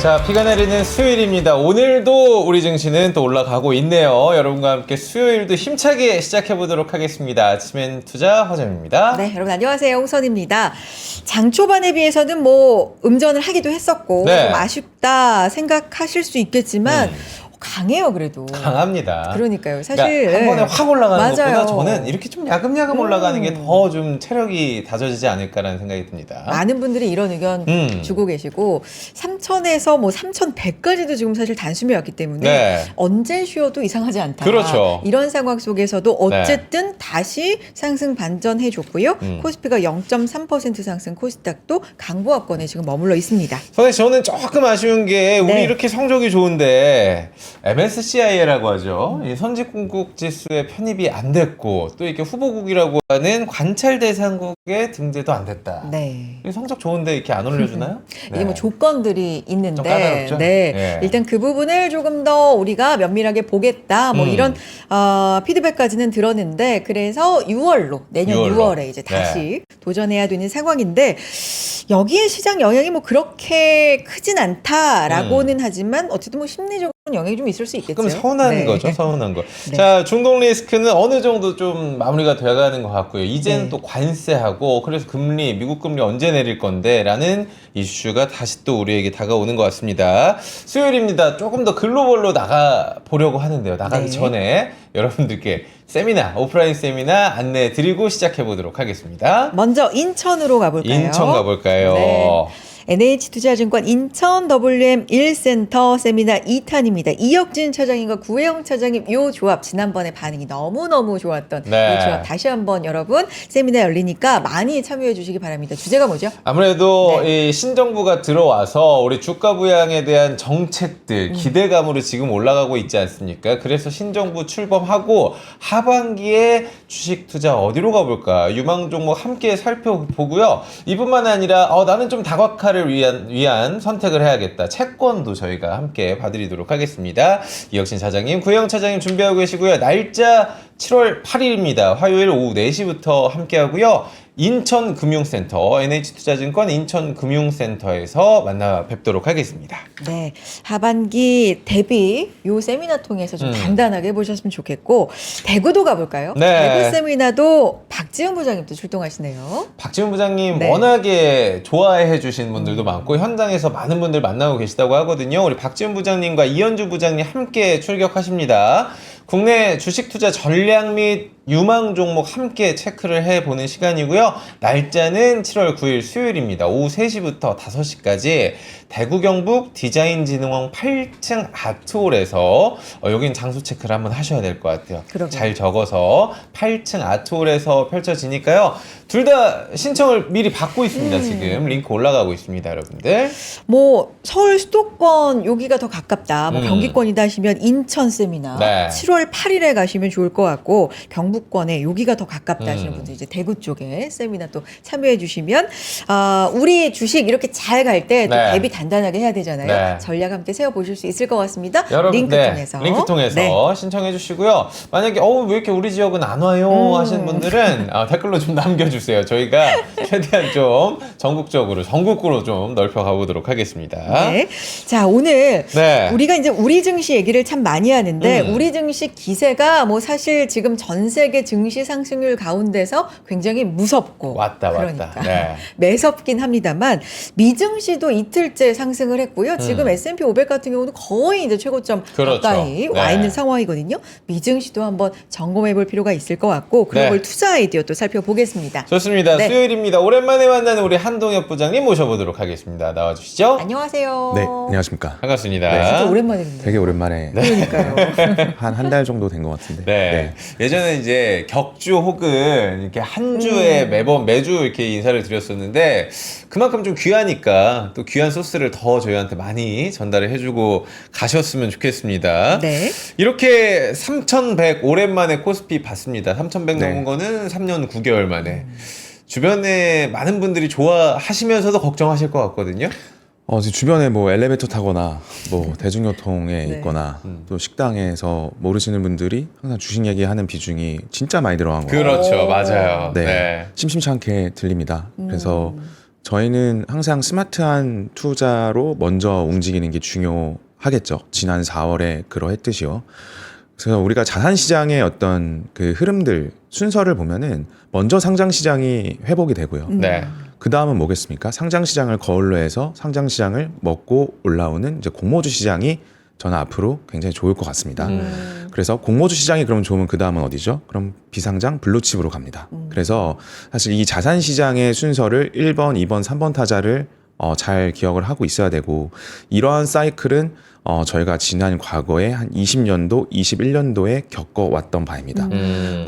자, 비가 내리는 수요일입니다. 오늘도 우리 증시는 또 올라가고 있네요. 여러분과 함께 수요일도 힘차게 시작해보도록 하겠습니다. 아침엔 투자 허점입니다. 네, 여러분 안녕하세요. 홍선입니다. 장 초반에 비해서는 뭐 음전을 하기도 했었고 네. 좀 아쉽다 생각하실 수 있겠지만 강해요, 그래도. 강합니다. 그러니까요. 사실 그러니까 한 번에 확 올라가는 맞아요. 것보다 저는 이렇게 좀 야금야금 올라가는 게 더 좀 체력이 다져지지 않을까라는 생각이 듭니다. 많은 분들이 이런 의견 주고 계시고 3,000에서 뭐 3,100까지도 지금 사실 단숨에 왔기 때문에 네. 언제 쉬어도 이상하지 않다. 그렇죠. 이런 상황 속에서도 어쨌든 다시 상승 반전해 줬고요. 코스피가 0.3% 상승, 코스닥도 강보합권에 지금 머물러 있습니다. 선생님, 저는 조금 아쉬운 게 우리 네. 이렇게 성적이 좋은데 MSCI라고 하죠. 이 선진국 지수에 편입이 안 됐고 또 이렇게 후보국이라고 하는 관찰 대상국에 등재도 안 됐다. 네. 이 성적 좋은데 이렇게 안 올려주나요? 이게 뭐 조건들이 좀 있는데, 까다롭죠? 네. 예. 일단 그 부분을 조금 더 우리가 면밀하게 보겠다, 뭐 이런 피드백까지는 들었는데, 그래서 6월로 내년 6월에 이제 다시 도전해야 되는 상황인데, 여기에 시장 영향이 뭐 그렇게 크진 않다라고는 하지만 어쨌든 뭐 심리적으로 영향이 좀 있을 수 있겠죠. 조금 서운한 네. 거죠, 서운한 거. 네. 자, 중동 리스크는 어느 정도 좀 마무리가 돼가는 것 같고요. 이제는 네. 또 관세하고 그래서 금리, 미국 금리 언제 내릴 건데라는 이슈가 다시 또 우리에게 다가오는 것 같습니다. 수요일입니다. 조금 더 글로벌로 나가 보려고 하는데요. 나가기 네. 전에 여러분들께 세미나, 오프라인 세미나 안내 드리고 시작해 보도록 하겠습니다. 먼저 인천으로 가볼까요? 인천 가볼까요? 네. NH투자증권 인천 WM 1센터 세미나 2탄입니다. 이혁진 차장님과 구혜영 차장님 요 조합 지난번에 반응이 너무너무 좋았던 네. 이 조합 다시 한번 여러분 세미나 열리니까 많이 참여해 주시기 바랍니다. 주제가 뭐죠? 아무래도 네. 이 신정부가 들어와서 우리 주가 부양에 대한 정책들 기대감으로 지금 올라가고 있지 않습니까? 그래서 신정부 출범하고 하반기에 주식 투자 어디로 가볼까? 유망 종목 함께 살펴보고요. 이뿐만 아니라 나는 좀 다각화를 위한 선택을 해야겠다. 채권도 저희가 함께 봐드리도록 하겠습니다. 이혁신 차장님, 구혜영 차장님 준비하고 계시고요. 날짜 7월 8일입니다. 화요일 오후 4시부터 함께하고요. 인천금융센터, NH투자증권 인천금융센터에서 만나 뵙도록 하겠습니다. 네, 하반기 대비 요 세미나 통해서 좀 단단하게 해보셨으면 좋겠고 대구도 가볼까요? 네. 대구 세미나도 박지훈 부장님도 출동하시네요. 박지훈 부장님 네. 워낙에 좋아해 주신 분들도 많고 현장에서 많은 분들 만나고 계시다고 하거든요. 우리 박지훈 부장님과 이현주 부장님 함께 출격하십니다. 국내 주식 투자 전략 및 유망 종목 함께 체크를 해보는 시간이고요. 날짜는 7월 9일 수요일입니다. 오후 3시부터 5시까지 대구 경북 디자인진흥원 8층 아트홀에서 여긴 장소 체크를 한번 하셔야 될 것 같아요. 그러게요. 잘 적어서 8층 아트홀에서 펼쳐지니까요. 둘 다 신청을 미리 받고 있습니다. 지금 링크 올라가고 있습니다, 여러분들. 뭐 서울 수도권 여기가 더 가깝다, 뭐 경기권이다 하시면 인천 세미나 네. 7월 8일에 가시면 좋을 것 같고 경북권에 여기가 더 가깝다 하시는 분들 이제 대구 쪽에 세미나 또 참여해 주시면 우리 주식 이렇게 잘 갈 때 또 네. 대비 단단하게 해야 되잖아요. 네. 전략 함께 세워 보실 수 있을 것 같습니다. 여러분, 링크 네, 통해서 링크 통해서 네. 신청해 주시고요. 만약에 왜 이렇게 우리 지역은 안 와요 하시는 분들은 댓글로 좀 남겨주세요. 저희가 최대한 좀 전국구로 좀 넓혀 가보도록 하겠습니다. 네. 자, 오늘 네. 우리가 이제 우리 증시 얘기를 참 많이 하는데 우리 증시 기세가 뭐 사실 지금 전 세계 증시 상승률 가운데서 굉장히 무섭고 왔다. 그러니까 네. 매섭긴 합니다만 미증시도 이틀째 상승을 했고요. 지금 S&P 500 같은 경우는 거의 이제 최고점 그렇죠. 가까이 와 네. 있는 상황이거든요. 미증시도 한번 점검해 볼 필요가 있을 것 같고 글로벌 네. 투자 아이디어 또 살펴보겠습니다. 좋습니다. 네. 수요일입니다. 오랜만에 만나는 우리 한동엽 부장님 모셔보도록 하겠습니다. 나와주시죠. 안녕하세요. 네, 안녕하십니까. 반갑습니다. 진짜 오랜만에 뵙네요. 되게 오랜만에 그러니까요. 한 달 정도 된 것 같은데. 네. 예전에 이제 격주 혹은 이렇게 한 주에 매주 이렇게 인사를 드렸었는데 그만큼 좀 귀하니까 또 귀한 소스를 더 저희한테 많이 전달을 해주고 가셨으면 좋겠습니다. 네. 이렇게 3,100 오랜만에 코스피 봤습니다. 3,100 네. 넘은 거는 3년 9개월 만에. 주변에 많은 분들이 좋아하시면서도 걱정하실 것 같거든요. 지금 주변에 뭐 엘리베이터 타거나 뭐 대중교통에 네. 있거나 또 식당에서 모르시는 분들이 항상 주식 얘기하는 비중이 진짜 많이 들어간 거예요. 그렇죠. 오. 맞아요. 네. 네. 심심찮게 들립니다. 그래서 저희는 항상 스마트한 투자로 먼저 움직이는 게 중요하겠죠. 지난 4월에 그러했듯이요. 그래서 우리가 자산 시장의 어떤 그 흐름들 순서를 보면은 먼저 상장 시장이 회복이 되고요. 네. 그 다음은 뭐겠습니까? 상장 시장을 거울로 해서 상장 시장을 먹고 올라오는 이제 공모주 시장이 저는 앞으로 굉장히 좋을 것 같습니다. 그래서 공모주 시장이 그럼 좋으면 그 다음은 어디죠? 그럼 비상장 블루칩으로 갑니다. 그래서 사실 이 자산 시장의 순서를 1번, 2번, 3번 타자를 잘 기억을 하고 있어야 되고, 이러한 사이클은 저희가 지난 과거에 한 20년도, 21년도에 겪어왔던 바입니다.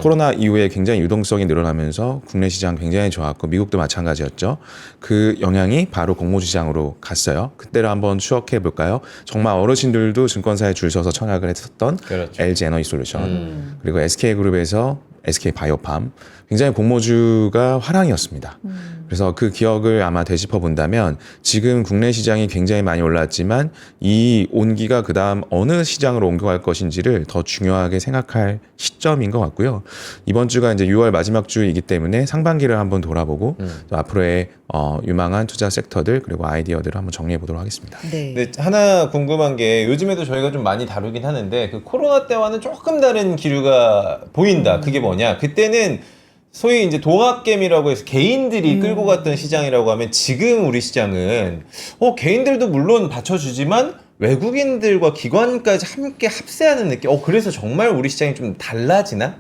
코로나 이후에 굉장히 유동성이 늘어나면서 국내 시장 굉장히 좋았고 미국도 마찬가지였죠. 그 영향이 바로 공모주 시장으로 갔어요. 그때를 한번 추억해 볼까요? 정말 어르신들도 증권사에 줄 서서 청약을 했었던 그렇죠. LG 에너지 솔루션, 그리고 SK그룹에서 SK 바이오팜, 굉장히 공모주가 화랑이었습니다. 그래서 그 기억을 아마 되짚어 본다면 지금 국내 시장이 굉장히 많이 올랐지만 이 온기가 그 다음 어느 시장으로 옮겨갈 것인지를 더 중요하게 생각할 시점인 것 같고요. 이번 주가 이제 6월 마지막 주이기 때문에 상반기를 한번 돌아보고 또 앞으로의 유망한 투자 섹터들 그리고 아이디어들을 한번 정리해 보도록 하겠습니다. 네. 근데 하나 궁금한 게 요즘에도 저희가 좀 많이 다루긴 하는데 그 코로나 때와는 조금 다른 기류가 보인다. 그게 뭐냐? 그때는 소위 이제 동학개미라고 해서 개인들이 끌고 갔던 시장이라고 하면 지금 우리 시장은 개인들도 물론 받쳐주지만 외국인들과 기관까지 함께 합세하는 느낌. 그래서 정말 우리 시장이 좀 달라지나?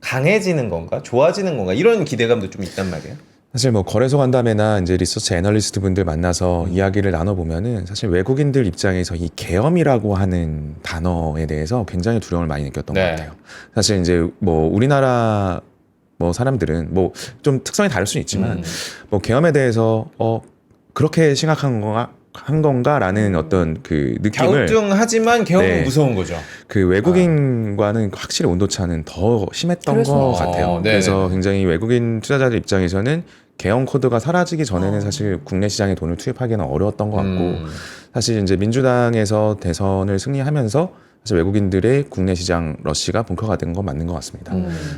강해지는 건가? 좋아지는 건가? 이런 기대감도 좀 있단 말이에요. 사실 뭐 거래소 간담회나 이제 리서치 애널리스트 분들 만나서 이야기를 나눠보면은 사실 외국인들 입장에서 이 계엄이라고 하는 단어에 대해서 굉장히 두려움을 많이 느꼈던 것 같아요. 사실 이제 뭐 우리나라 뭐 사람들은 뭐 좀 특성이 다를 수는 있지만 뭐 계엄에 대해서 그렇게 심각한 건가라는 어떤 그 느낌을 갸우뚱하지만 계엄은 네. 무서운 거죠. 그 외국인과는 확실히 온도차는 더 심했던 것 같아요. 그래서 굉장히 외국인 투자자들 입장에서는 계엄 코드가 사라지기 전에는 사실 국내 시장에 돈을 투입하기는 어려웠던 것 같고, 사실 이제 민주당에서 대선을 승리하면서 사실 외국인들의 국내 시장 러시가 본격화가 된 건 맞는 것 같습니다.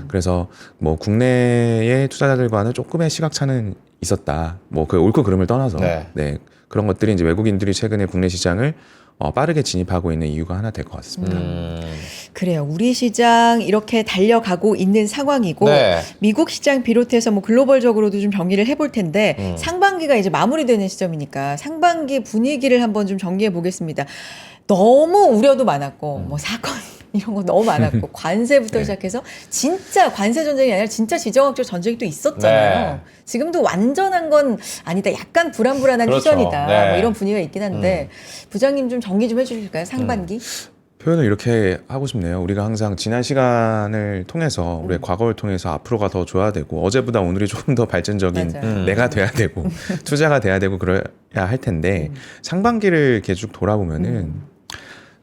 그래서 뭐 국내의 투자자들과는 조금의 시각차는 있었다. 뭐 그 옳고 그름을 떠나서 네. 그런 것들이 이제 외국인들이 최근에 국내 시장을 빠르게 진입하고 있는 이유가 하나 될 것 같습니다. 그래요. 우리 시장 이렇게 달려가고 있는 상황이고 네. 미국 시장 비롯해서 뭐 글로벌적으로도 좀 정리를 해볼 텐데 상반기가 이제 마무리되는 시점이니까 상반기 분위기를 한번 좀 정리해 보겠습니다. 너무 우려도 많았고 뭐 사건 이런 거 너무 많았고 관세부터 시작해서 진짜 관세 전쟁이 아니라 진짜 지정학적 전쟁이 또 있었잖아요. 네. 지금도 완전한 건 아니다. 약간 불안불안한 그렇죠. 시점이다. 네. 뭐 이런 분위기가 있긴 한데 부장님 좀 정리 좀 해주실까요? 상반기? 표현을 이렇게 하고 싶네요. 우리가 항상 지난 시간을 통해서 우리의 과거를 통해서 앞으로가 더 좋아야 되고 어제보다 오늘이 조금 더 발전적인 맞아요. 내가 돼야 되고 투자가 돼야 되고 그래야 할 텐데 상반기를 이렇게 쭉 돌아보면은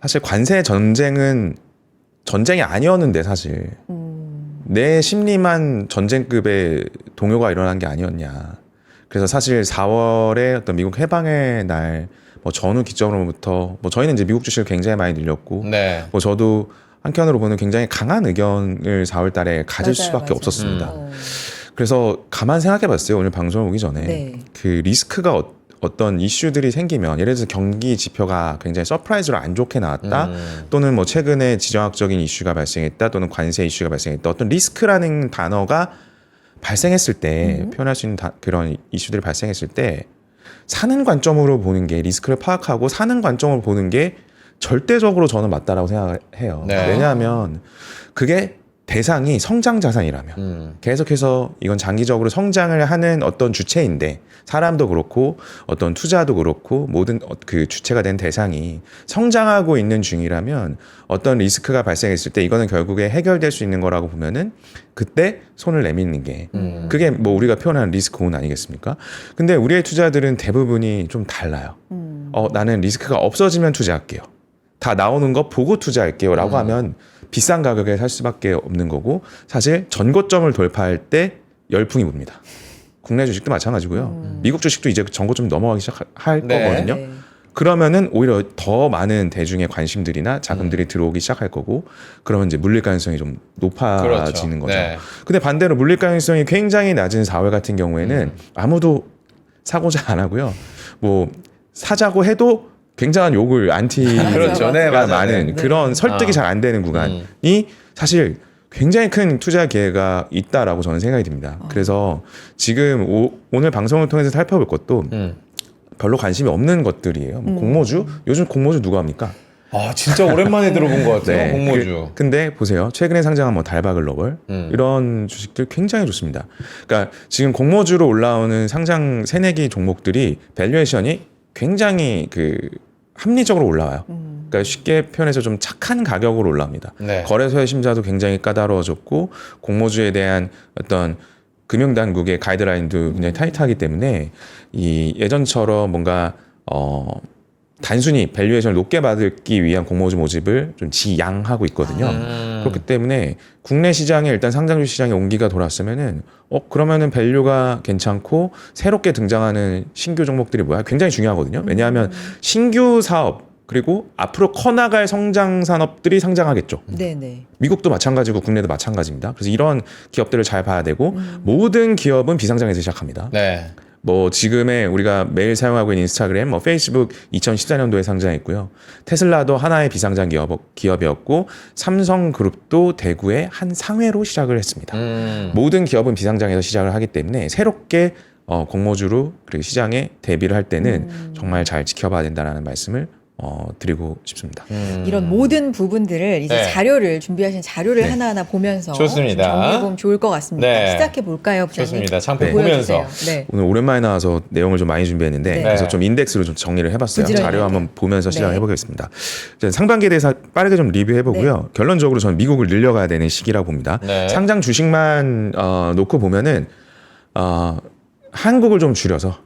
사실 관세 전쟁은 전쟁이 아니었는데 사실 내 심리만 전쟁급의 동요가 일어난 게 아니었냐. 그래서 사실 4월에 어떤 미국 해방의 날 뭐 전후 기점으로부터 뭐 저희는 이제 미국 주식을 굉장히 많이 늘렸고 네. 뭐 저도 한편으로 보는 굉장히 강한 의견을 4월 달에 가질 맞아요, 수밖에 맞아요. 없었습니다. 그래서 가만 생각해 봤어요. 오늘 방송 오기 전에 네. 그 리스크가 어떤 이슈들이 생기면 예를 들어서 경기 지표가 굉장히 서프라이즈로 안 좋게 나왔다 또는 뭐 최근에 지정학적인 이슈가 발생했다 또는 관세 이슈가 발생했다 어떤 리스크라는 단어가 발생했을 때 표현할 수 있는 그런 이슈들이 발생했을 때 사는 관점으로 보는 게 리스크를 파악하고 사는 관점으로 보는 게 절대적으로 저는 맞다라고 생각을 해요. 네. 왜냐하면 그게 대상이 성장 자산이라면 계속해서 이건 장기적으로 성장을 하는 어떤 주체인데 사람도 그렇고 어떤 투자도 그렇고 모든 그 주체가 된 대상이 성장하고 있는 중이라면 어떤 리스크가 발생했을 때 이거는 결국에 해결될 수 있는 거라고 보면은 그때 손을 내미는 게 그게 뭐 우리가 표현하는 리스크 온 아니겠습니까? 근데 우리의 투자들은 대부분이 좀 달라요. 나는 리스크가 없어지면 투자할게요. 다 나오는 거 보고 투자할게요 라고 하면 비싼 가격에 살 수밖에 없는 거고 사실 전고점을 돌파할 때 열풍이 붑니다. 국내 주식도 마찬가지고요. 미국 주식도 이제 전고점 넘어가기 시작할 거거든요. 네. 그러면은 오히려 더 많은 대중의 관심들이나 자금들이 들어오기 시작할 거고 그러면 이제 물릴 가능성이 좀 높아지는 그렇죠. 거죠. 네. 근데 반대로 물릴 가능성이 굉장히 낮은 4월 같은 경우에는 아무도 사고자 안 하고요. 뭐 사자고 해도 굉장한 욕을 안티가 그렇죠. 네, 맞아요. 많은 네. 그런 설득이 잘 안 되는 구간이 사실 굉장히 큰 투자 기회가 있다라고 저는 생각이 듭니다. 그래서 지금 오늘 방송을 통해서 살펴볼 것도 별로 관심이 없는 것들이에요. 뭐 공모주? 요즘 공모주 누가 합니까? 아 진짜 오랜만에 들어본 것 같아요. 공모주. 근데 보세요. 최근에 상장한 뭐 달바글로벌 이런 주식들 굉장히 좋습니다. 그러니까 지금 공모주로 올라오는 상장 새내기 종목들이 밸류에이션이 굉장히 그 합리적으로 올라와요. 그러니까 쉽게 표현해서 좀 착한 가격으로 올라옵니다. 네. 거래소의 심사도 굉장히 까다로워졌고 공모주에 대한 어떤 금융당국의 가이드라인도 굉장히 타이트하기 때문에 이 예전처럼 뭔가 단순히 밸류에이션을 높게 받기 위한 공모주 모집을 좀 지양하고 있거든요. 그렇기 때문에 국내 시장에 일단 상장주 시장에 온기가 돌았으면은 그러면은 밸류가 괜찮고 새롭게 등장하는 신규 종목들이 뭐야? 굉장히 중요하거든요. 왜냐하면 신규 사업 그리고 앞으로 커나갈 성장 산업들이 상장하겠죠. 네네. 미국도 마찬가지고 국내도 마찬가지입니다. 그래서 이런 기업들을 잘 봐야 되고 모든 기업은 비상장에서 시작합니다. 네. 뭐 지금의 우리가 매일 사용하고 있는 인스타그램, 뭐 페이스북 2014년도에 상장했고요. 테슬라도 하나의 비상장 기업이었고 삼성그룹도 대구의 한 상회로 시작을 했습니다. 모든 기업은 비상장에서 시작을 하기 때문에 새롭게 공모주로 그리고 시장에 대비를 할 때는 정말 잘 지켜봐야 된다는 말씀을 드리고 싶습니다. 이런 모든 부분들을 이제 네. 자료를 준비하신 자료를 네. 하나하나 보면서 좋습니다. 정리해보면 좋을 것 같습니다. 네. 시작해 볼까요, 부장님? 좋습니다. 창표 네. 보면서. 보여주세요. 네. 오늘 오랜만에 나와서 내용을 좀 많이 준비했는데 네. 그래서 좀 인덱스로 좀 정리를 해봤어요. 부지런히. 자료 한번 보면서 시작을 네. 해보겠습니다. 이제 상반기에 대해서 빠르게 좀 리뷰해보고요. 결론적으로 저는 미국을 늘려가야 되는 시기라고 봅니다. 네. 상장 주식만 놓고 보면은 한국을 좀 줄여서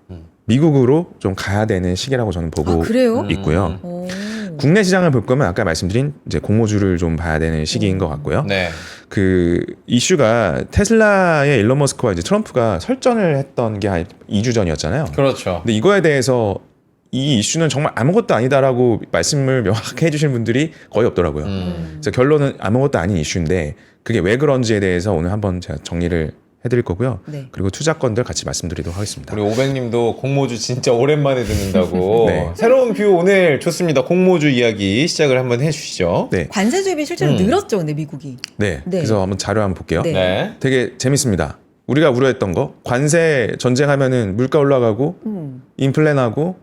미국으로 좀 가야 되는 시기라고 저는 보고 아, 그래요? 있고요. 오. 국내 시장을 볼 거면 아까 말씀드린 이제 공모주를 좀 봐야 되는 시기인 것 같고요. 네. 그 이슈가 테슬라의 일론 머스크와 이제 트럼프가 설전을 했던 게 한 2주 전이었잖아요. 그렇죠. 근데 이거에 대해서 이 이슈는 정말 아무것도 아니다라고 말씀을 명확하게 해주신 분들이 거의 없더라고요. 그래서 결론은 아무것도 아닌 이슈인데 그게 왜 그런지에 대해서 오늘 한번 제가 정리를 해드릴 거고요. 네. 그리고 투자건들 같이 말씀드리도록 하겠습니다. 우리 오백님도 공모주 진짜 오랜만에 듣는다고. 네. 새로운 뷰 오늘 좋습니다. 공모주 이야기 시작을 한번 해주시죠. 네, 관세 수입이 실제로 늘었죠, 근데 미국이. 네. 네. 그래서 한번 자료 한번 볼게요. 네. 네. 되게 재밌습니다. 우리가 우려했던 거 관세 전쟁하면은 물가 올라가고 인플레 나고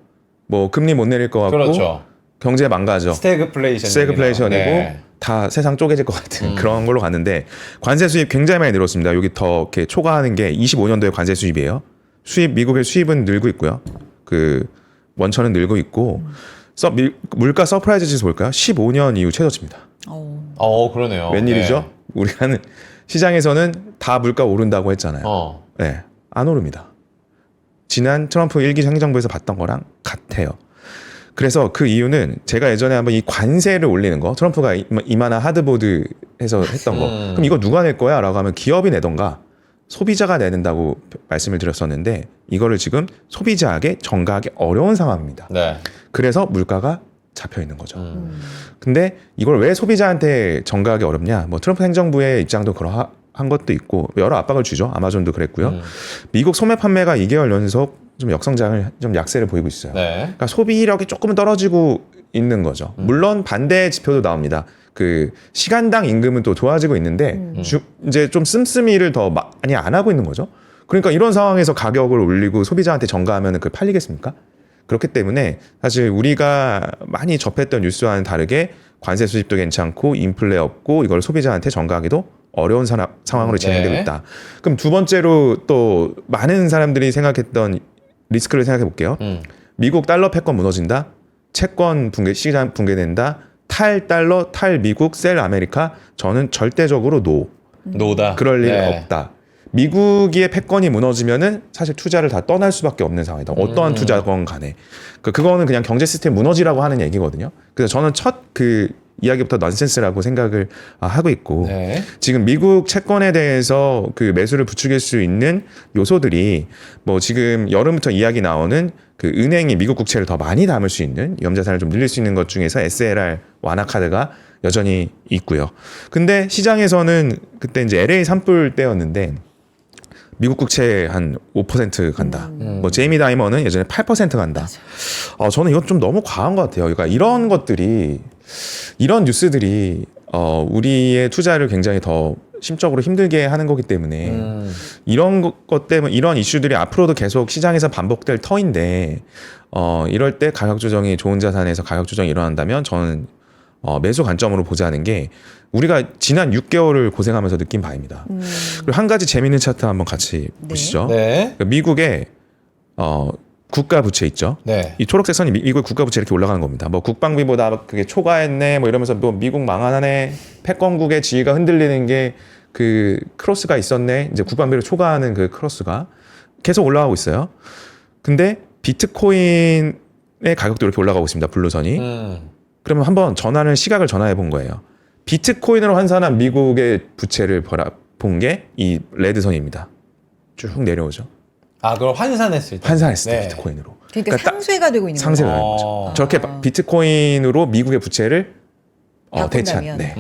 뭐 금리 못 내릴 것 같고 그렇죠. 경제 망가져. 스태그플레이션. 스태그플레이션이고 네. 다 세상 쪼개질 것 같은 그런 걸로 갔는데 관세 수입 굉장히 많이 늘었습니다. 여기 더 이렇게 초과하는 게 25년도의 관세 수입이에요. 미국의 수입은 늘고 있고요. 그 원천은 늘고 있고 물가 서프라이즈 지수 볼까요? 15년 이후 최저치입니다. 그러네요. 웬일이죠? 네. 우리가는 시장에서는 다 물가 오른다고 했잖아요. 네, 안 오릅니다. 지난 트럼프 1기 행정부에서 봤던 거랑 같아요. 그래서 그 이유는 제가 예전에 한번 이 관세를 올리는 거 트럼프가 이만한 하드보드 해서 했던 거 그럼 이거 누가 낼 거야? 라고 하면 기업이 내던가 소비자가 내는다고 말씀을 드렸었는데 이거를 지금 소비자에게 전가하기 어려운 상황입니다. 네. 그래서 물가가 잡혀 있는 거죠. 근데 이걸 왜 소비자한테 전가하기 어렵냐? 뭐 트럼프 행정부의 입장도 그러한 것도 있고 여러 압박을 주죠. 아마존도 그랬고요. 미국 소매 판매가 2개월 연속 좀 역성장을 좀 약세를 보이고 있어요. 네. 그러니까 소비력이 조금은 떨어지고 있는 거죠. 물론 반대 지표도 나옵니다. 그 시간당 임금은 또 좋아지고 있는데 이제 좀 씀씀이를 더 많이 안 하고 있는 거죠. 그러니까 이런 상황에서 가격을 올리고 소비자한테 전가하면 그게 팔리겠습니까? 그렇기 때문에 사실 우리가 많이 접했던 뉴스와는 다르게 관세 수입도 괜찮고 인플레 없고 이걸 소비자한테 전가하기도 어려운 상황으로 진행되고 네. 있다. 그럼 두 번째로 또 많은 사람들이 생각했던 리스크를 생각해 볼게요. 미국 달러 패권 무너진다. 채권 시장 붕괴된다. 탈 달러, 탈 미국, 셀 아메리카. 저는 절대적으로 노다. 그럴 일 네. 없다. 미국의 패권이 무너지면은 사실 투자를 다 떠날 수밖에 없는 상황이다. 어떠한 투자건 간에. 그거는 그냥 경제 시스템 무너지라고 하는 얘기거든요. 그래서 저는 첫 이야기부터 넌센스라고 생각을 하고 있고 네. 지금 미국 채권에 대해서 그 매수를 부추길 수 있는 요소들이 뭐 지금 여름부터 이야기 나오는 그 은행이 미국 국채를 더 많이 담을 수 있는 위험자산을 좀 늘릴 수 있는 것 중에서 SLR 완화 카드가 여전히 있고요. 근데 시장에서는 그때 이제 LA 산불 때였는데 미국 국채 한 5% 간다. 뭐 제이미 다이머는 예전에 8% 간다. 저는 이건 좀 너무 과한 것 같아요. 그러니까 이런 것들이 이런 뉴스들이 우리의 투자를 굉장히 더 심적으로 힘들게 하는 거기 때문에 이런 것 때문에 이런 이슈들이 앞으로도 계속 시장에서 반복될 터인데 이럴 때 가격 조정이 좋은 자산에서 가격 조정이 일어난다면 저는 매수 관점으로 보자는 게 우리가 지난 6개월을 고생하면서 느낀 바입니다. 그리고 한 가지 재미있는 차트 한번 같이 보시죠. 네. 그러니까 미국의 국가 부채 있죠. 네. 이 초록색 선이 미국 국가 부채 이렇게 올라가는 겁니다. 뭐 국방비보다 그게 초과했네, 뭐 이러면서 뭐 미국 망하네, 패권국의 지위가 흔들리는 게 그 크로스가 있었네. 이제 국방비를 초과하는 그 크로스가 계속 올라가고 있어요. 근데 비트코인의 가격도 이렇게 올라가고 있습니다. 블루선이. 그러면 한번 시각을 전환해 본 거예요. 비트코인으로 환산한 미국의 부채를 본 게 이 레드선입니다. 쭉 내려오죠. 그걸 환산했을 때. 환산했을 때 네. 비트코인으로. 그러니까 상쇄가 되고 있는 상쇄가 거죠. 되는 거죠. 저렇게 비트코인으로 미국의 부채를 대체한. 네.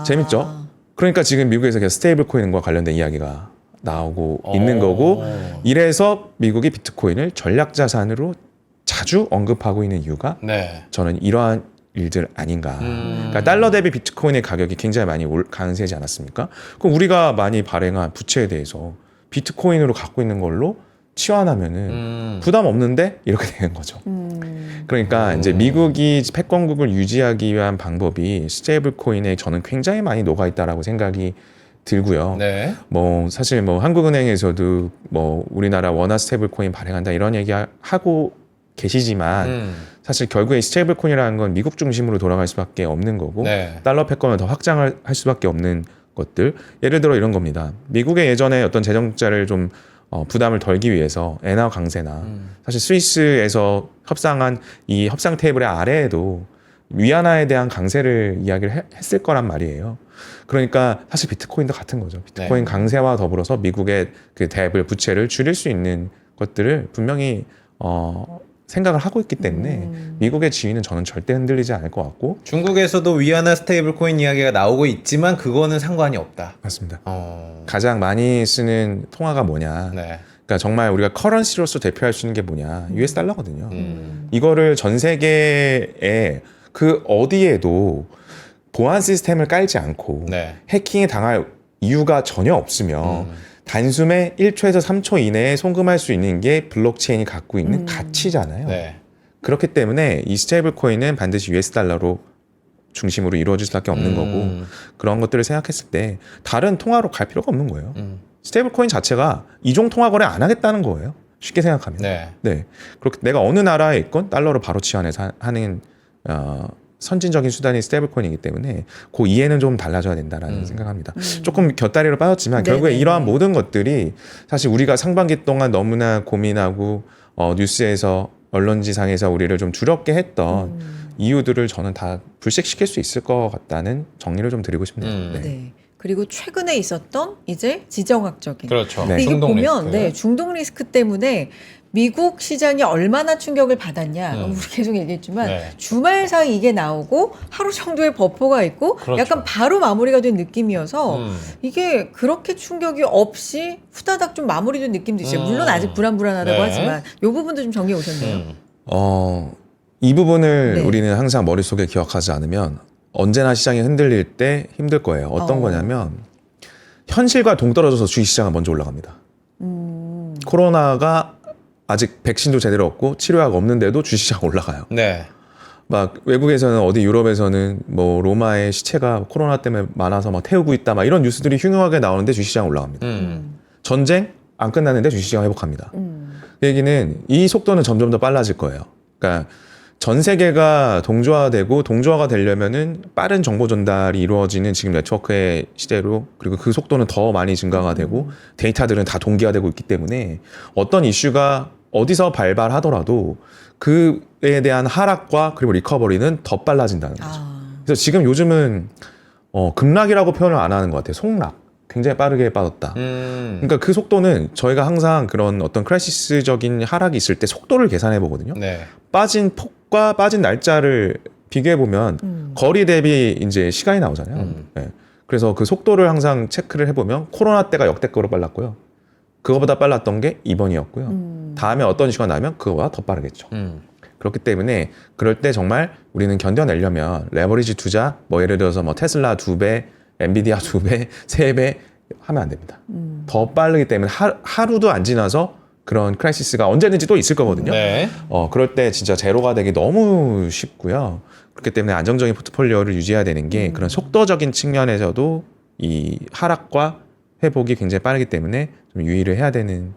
재밌죠? 그러니까 지금 미국에서 계속 스테이블 코인과 관련된 이야기가 나오고 있는 거고, 이래서 미국이 비트코인을 전략 자산으로 자주 언급하고 있는 이유가 네. 저는 이러한 일들 아닌가. 그러니까 달러 대비 비트코인의 가격이 굉장히 많이 강세지 않았습니까? 그럼 우리가 많이 발행한 부채에 대해서 비트코인으로 갖고 있는 걸로 치환하면은 부담 없는데 이렇게 되는 거죠. 그러니까 이제 미국이 패권국을 유지하기 위한 방법이 스테이블 코인에 저는 굉장히 많이 녹아 있다라고 생각이 들고요. 네. 뭐 사실 뭐 한국은행에서도 뭐 우리나라 원화 스테이블 코인 발행한다 이런 얘기 하고 계시지만 사실 결국에 스테이블 코인이라는 건 미국 중심으로 돌아갈 수밖에 없는 거고, 네. 달러 패권을 더 확장을 할 수밖에 없는 것들. 예를 들어 이런 겁니다. 미국의 예전에 어떤 재정자를 좀 부담을 덜기 위해서 엔화 강세나 사실 스위스에서 협상한 이 협상 테이블의 아래에도 위안화에 대한 강세를 이야기를 했을 거란 말이에요. 그러니까 사실 비트코인도 같은 거죠. 비트코인 네. 강세와 더불어서 미국의 그 대불 부채를 줄일 수 있는 것들을 분명히 생각을 하고 있기 때문에 미국의 지위는 저는 절대 흔들리지 않을 것 같고. 중국에서도 위안화 스테이블 코인 이야기가 나오고 있지만 그거는 상관이 없다. 맞습니다. 가장 많이 쓰는 통화가 뭐냐. 네. 그러니까 정말 우리가 커런시로서 대표할 수 있는 게 뭐냐. US 달러거든요. 이거를 전 세계에 그 어디에도 보안 시스템을 깔지 않고 네. 해킹에 당할 이유가 전혀 없으며 단숨에 1초에서 3초 이내에 송금할 수 있는 게 블록체인이 갖고 있는 가치잖아요. 네. 그렇기 때문에 이 스테이블 코인은 반드시 US 달러로 중심으로 이루어질 수밖에 없는 거고, 그런 것들을 생각했을 때 다른 통화로 갈 필요가 없는 거예요. 스테이블 코인 자체가 이종 통화 거래 안 하겠다는 거예요. 쉽게 생각하면. 네. 그렇게 내가 어느 나라에 있건 달러로 바로 치환해서 하는 선진적인 수단이 스테이블 코인이기 때문에 그 이해는 좀 달라져야 된다라는 생각합니다. 조금 곁다리로 빠졌지만 결국에 네네. 이러한 모든 것들이 사실 우리가 상반기 동안 너무나 고민하고 뉴스에서 언론지상에서 우리를 좀 두렵게 했던 이유들을 저는 다 불식시킬 수 있을 것 같다는 정리를 좀 드리고 싶네요. 네. 그리고 최근에 있었던 이제 지정학적인. 그렇죠. 네. 근데 이거 중동 보면 리스크. 중동 리스크 때문에 미국 시장이 얼마나 충격을 받았냐. 우리 계속 얘기했지만 네. 주말 사이 이게 나오고 하루 정도의 버퍼가 있고 그렇죠. 약간 바로 마무리가 된 느낌이어서 음. 이게 그렇게 충격이 없이 후다닥 좀 마무리된 느낌도 있어요. 물론 아직 불안불안하다고 네. 하지만 이 부분도 좀 정리해 오셨네요. 이 부분을 네. 우리는 항상 머릿속에 기억하지 않으면 언제나 시장이 흔들릴 때 힘들 거예요. 어떤 거냐면 현실과 동떨어져서 주식시장은 먼저 올라갑니다. 코로나가 아직 백신도 제대로 없고 치료약 없는데도 주식시장 올라가요. 네. 막 외국에서는 어디 유럽에서는 뭐 로마의 시체가 코로나 때문에 많아서 막 태우고 있다 막 이런 뉴스들이 흉흉하게 나오는데 주식시장 올라갑니다. 전쟁 안 끝났는데 주식시장 회복합니다. 그 얘기는 이 속도는 점점 더 빨라질 거예요. 그러니까 전 세계가 동조화가 되려면은 빠른 정보 전달이 이루어지는 지금 네트워크의 시대로, 그리고 그 속도는 더 많이 증가가 되고 데이터들은 다 동기화되고 있기 때문에 어떤 이슈가 어디서 발발하더라도 그에 대한 하락과 그리고 리커버리는 더 빨라진다는 거죠. 그래서 지금 요즘은 급락이라고 표현을 안 하는 것 같아요. 속락. 굉장히 빠르게 빠졌다. 그러니까 그 속도는 저희가 항상 그런 어떤 크라이시스적인 하락이 있을 때 속도를 계산해 보거든요. 네. 빠진 폭과 빠진 날짜를 비교해 보면 거리 대비 이제 시간이 나오잖아요. 네. 그래서 그 속도를 항상 체크를 해보면 코로나 때가 역대급으로 빨랐고요. 그거보다 빨랐던 게 이번이었고요. 다음에 어떤 이슈가 나면 그거보다 더 빠르겠죠. 그렇기 때문에 그럴 때 정말 우리는 견뎌내려면 레버리지 투자, 뭐 예를 들어서 뭐 테슬라 2배, 엔비디아 2배, 3배 하면 안 됩니다. 더 빠르기 때문에 하루도 안 지나서 그런 크라이시스가 언제든지 또 있을 거거든요. 네. 그럴 때 진짜 제로가 되기 너무 쉽고요. 그렇기 때문에 안정적인 포트폴리오를 유지해야 되는 게 그런 속도적인 측면에서도 이 하락과 회복이 굉장히 빠르기 때문에 좀 유의를 해야 되는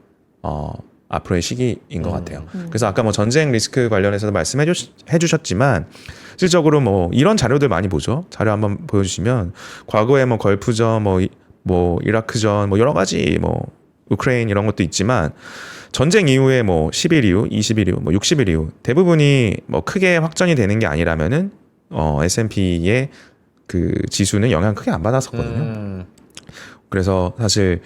앞으로의 시기인 것 같아요. 그래서 아까 뭐 전쟁 리스크 관련해서도 말씀해 주셨지만 실질적으로 뭐 이런 자료들 많이 보죠. 자료 한번 보여주시면 과거에 뭐 걸프전, 뭐 이라크전, 뭐 여러 가지 뭐 우크라이나 이런 것도 있지만 전쟁 이후에 뭐 10일 이후, 20일 이후, 뭐 60일 이후 대부분이 뭐 크게 확전이 되는 게 아니라면은 S&P의 그 지수는 영향 크게 안 받았었거든요. 그래서 사실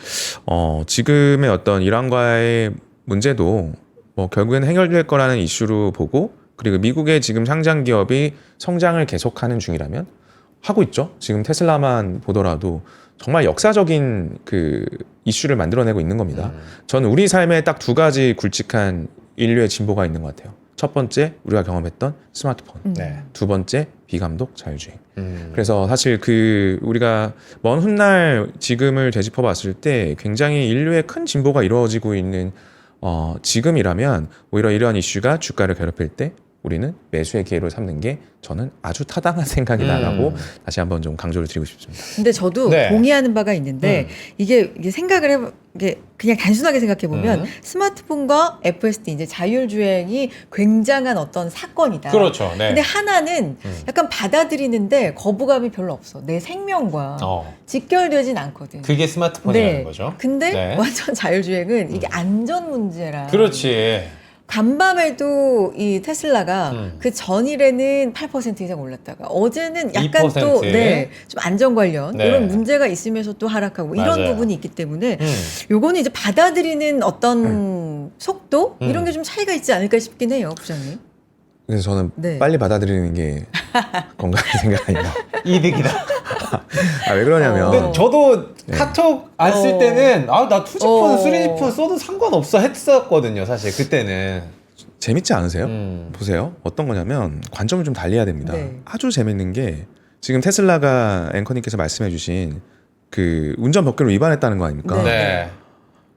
지금의 어떤 이란과의 문제도 뭐 결국엔 해결될 거라는 이슈로 보고 그리고 미국의 지금 상장 기업이 성장을 계속하는 중이라면 하고 있죠. 지금 테슬라만 보더라도 정말 역사적인 그 이슈를 만들어내고 있는 겁니다. 저는 우리 삶에 딱 두 가지 굵직한 인류의 진보가 있는 것 같아요. 첫 번째 우리가 경험했던 스마트폰, 네. 두 번째 비감독 자율주행. 그래서 사실 그 우리가 먼 훗날 지금을 되짚어 봤을 때 굉장히 인류의 큰 진보가 이루어지고 있는 지금이라면 오히려 이러한 이슈가 주가를 괴롭힐 때 우리는 매수의 기회로 삼는 게 저는 아주 타당한 생각이다라고 다시 한번 좀 강조를 드리고 싶습니다. 근데 저도 네. 동의하는 바가 있는데 이게 생각을 이게 그냥 단순하게 생각해 보면 스마트폰과 FSD 이제 자율주행이 굉장한 어떤 사건이다. 그렇죠. 네. 근데 하나는 약간 받아들이는데 거부감이 별로 없어. 내 생명과 직결되진 않거든. 그게 스마트폰이라는 네. 거죠. 근데 네. 완전 자율주행은 이게 안전 문제라. 그렇지. 간밤에도 이 테슬라가 그 전일에는 8% 이상 올랐다가 어제는 약간 2%. 또 좀 안전 관련 네. 이런 문제가 있으면서 또 하락하고 이런 맞아요. 부분이 있기 때문에 요거는 이제 받아들이는 어떤 속도 이런 게 좀 차이가 있지 않을까 싶긴 해요, 부장님. 그래서 저는 네. 빨리 받아들이는 게 건강한 생각 아닌가. 이득이다. 왜 그러냐면 근데 저도 카톡 안 쓸 때는 나 투지폰, 쓰리지폰 써도 상관없어 했었거든요. 사실 그때는. 재밌지 않으세요? 보세요. 어떤 거냐면 관점을 좀 달리해야 됩니다. 네. 아주 재밌는 게 지금 테슬라가 앵커님께서 말씀해 주신 그 운전법규를 위반했다는 거 아닙니까? 네.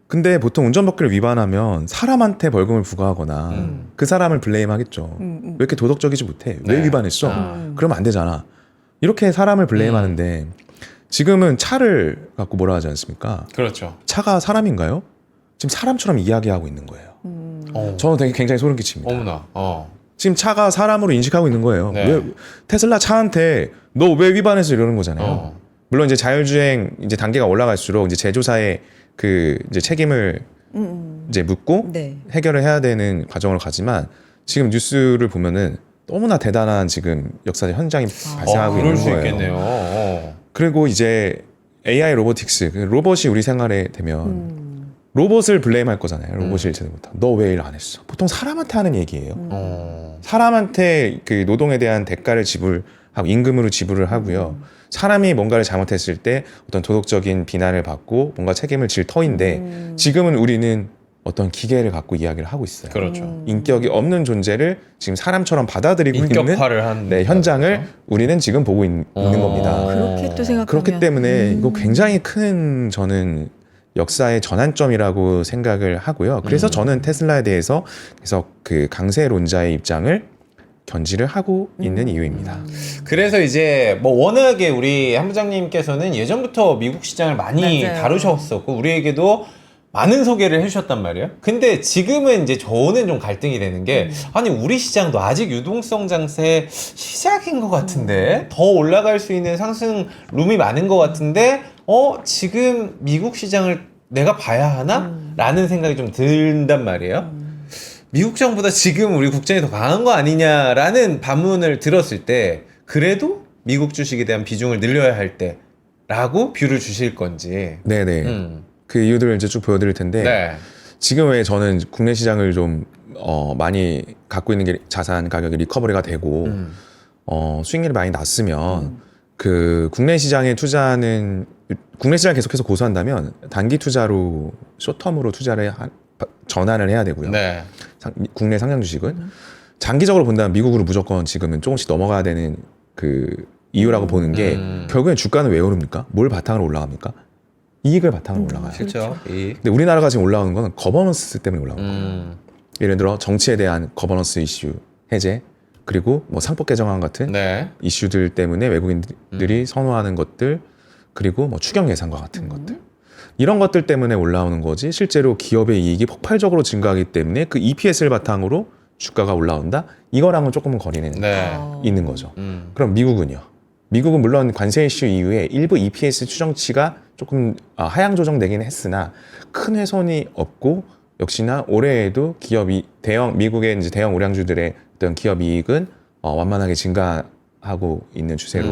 근데 보통 운전법규를 위반하면 사람한테 벌금을 부과하거나 그 사람을 블레임하겠죠. 왜 이렇게 도덕적이지 못해? 왜 네. 위반했어? 그러면 안 되잖아. 이렇게 사람을 블레임하는데 지금은 차를 갖고 뭐라 하지 않습니까? 그렇죠. 차가 사람인가요? 지금 사람처럼 이야기하고 있는 거예요. 저는 되게 굉장히 소름 끼칩니다. 어머나. 지금 차가 사람으로 인식하고 있는 거예요. 네. 왜 차한테 너 왜 위반했어 이러는 거잖아요. 물론 이제 자율주행 이제 단계가 올라갈수록 이제 제조사의 그 이제 책임을 이제 묻고 네. 해결을 해야 되는 과정으로 가지만 지금 뉴스를 보면은 너무나 대단한 지금 역사적 현장이 발생하고 그럴 있는 수 거예요. 있겠네요. 그리고 이제 AI 로보틱스, 그 로봇이 우리 생활에 되면 로봇을 블레임할 거잖아요. 로봇이 일 제대로 못하고 너 왜 일 안 했어? 보통 사람한테 하는 얘기예요. 사람한테 그 노동에 대한 대가를 지불하고 임금으로 지불을 하고요. 사람이 뭔가를 잘못했을 때 어떤 도덕적인 비난을 받고 뭔가 책임을 질 터인데 지금은 우리는 어떤 기계를 갖고 이야기를 하고 있어요. 그렇죠. 인격이 없는 존재를 지금 사람처럼 받아들이고 있는 인격화를 한 현장을 거죠? 우리는 지금 보고 있는 겁니다. 그렇게 또 생각하면 그렇기 때문에 이거 굉장히 큰 저는 역사의 전환점이라고 생각을 하고요. 그래서 저는 테슬라에 대해서 계속 그 강세론자의 입장을 견지를 하고 있는 이유입니다. 그래서 이제 뭐 워낙에 우리 한 부장님께서는 예전부터 미국 시장을 많이 맞아요. 다루셨었고 우리에게도 많은 소개를 해주셨단 말이에요. 근데 지금은 이제 저는 좀 갈등이 되는 게 아니 우리 시장도 아직 유동성 장세 시작인 것 같은데 더 올라갈 수 있는 상승 룸이 많은 것 같은데 지금 미국 시장을 내가 봐야 하나? 라는 생각이 좀 든단 말이에요. 미국 시장보다 지금 우리 국장이 더 강한 거 아니냐라는 반문을 들었을 때 그래도 미국 주식에 대한 비중을 늘려야 할 때라고 뷰를 주실 건지. 네네. 그 이유들을 이제 쭉 보여드릴 텐데 네. 지금 왜 저는 국내 시장을 좀 많이 갖고 있는 게 자산 가격이 리커버리가 되고 수익률이 많이 났으면 그 국내 시장에 투자하는 국내 시장 계속해서 고수한다면 단기 투자로 숏텀으로 투자를 전환을 해야 되고요. 네. 국내 상장 주식은 장기적으로 본다면 미국으로 무조건 지금은 조금씩 넘어가야 되는 그 이유라고 보는 게 결국엔 주가는 왜 오릅니까? 뭘 바탕으로 올라갑니까? 이익을 바탕으로 올라가요. 그렇죠. 근데 우리나라가 지금 올라오는 거는 거버넌스 때문에 올라오는 거예요. 예를 들어 정치에 대한 거버넌스 이슈 해제, 그리고 뭐 상법 개정안 같은 네. 이슈들 때문에 외국인들이 선호하는 것들, 그리고 뭐 추경 예산과 같은 것들, 이런 것들 때문에 올라오는 거지, 실제로 기업의 이익이 폭발적으로 증가하기 때문에 그 EPS를 바탕으로 주가가 올라온다? 이거랑은 조금은 거리는 네. 있는 거죠. 그럼 미국은요? 미국은 물론 관세 이슈 이후에 일부 EPS 추정치가 조금 하향 조정되긴 했으나 큰 훼손이 없고, 역시나 올해에도 기업이 미국의 이제 대형 우량주들의 어떤 기업 이익은 완만하게 증가하고 있는 추세로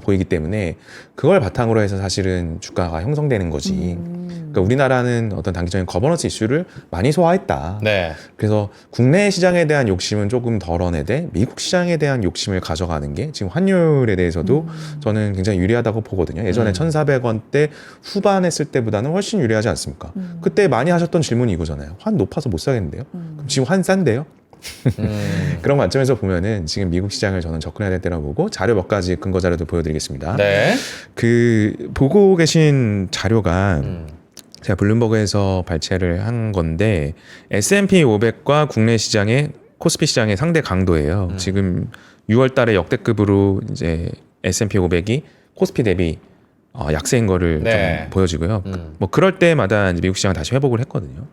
보이기 때문에 그걸 바탕으로 해서 사실은 주가가 형성되는 거지. 그러니까 우리나라는 어떤 단기적인 거버넌스 이슈를 많이 소화했다. 네. 그래서 국내 시장에 대한 욕심은 조금 덜어내되 미국 시장에 대한 욕심을 가져가는 게 지금 환율에 대해서도 저는 굉장히 유리하다고 보거든요. 예전에 1,400원대 후반 했을 때보다는 훨씬 유리하지 않습니까? 그때 많이 하셨던 질문이 이거잖아요. 환 높아서 못 사겠는데요? 그럼 지금 환 싼데요? 그런 관점에서 보면은 지금 미국 시장을 저는 접근해야 될 때라고 보고, 자료 몇 가지 근거 자료도 보여드리겠습니다. 네. 그 보고 계신 자료가 제가 블룸버그에서 발췌를 한 건데, S&P 500과 국내 시장의 코스피 시장의 상대 강도예요. 지금 6월 달에 역대급으로 이제 S&P 500이 코스피 대비 약세인 거를 네. 좀 보여지고요. 뭐 그럴 때마다 이제 미국 시장은 다시 회복을 했거든요.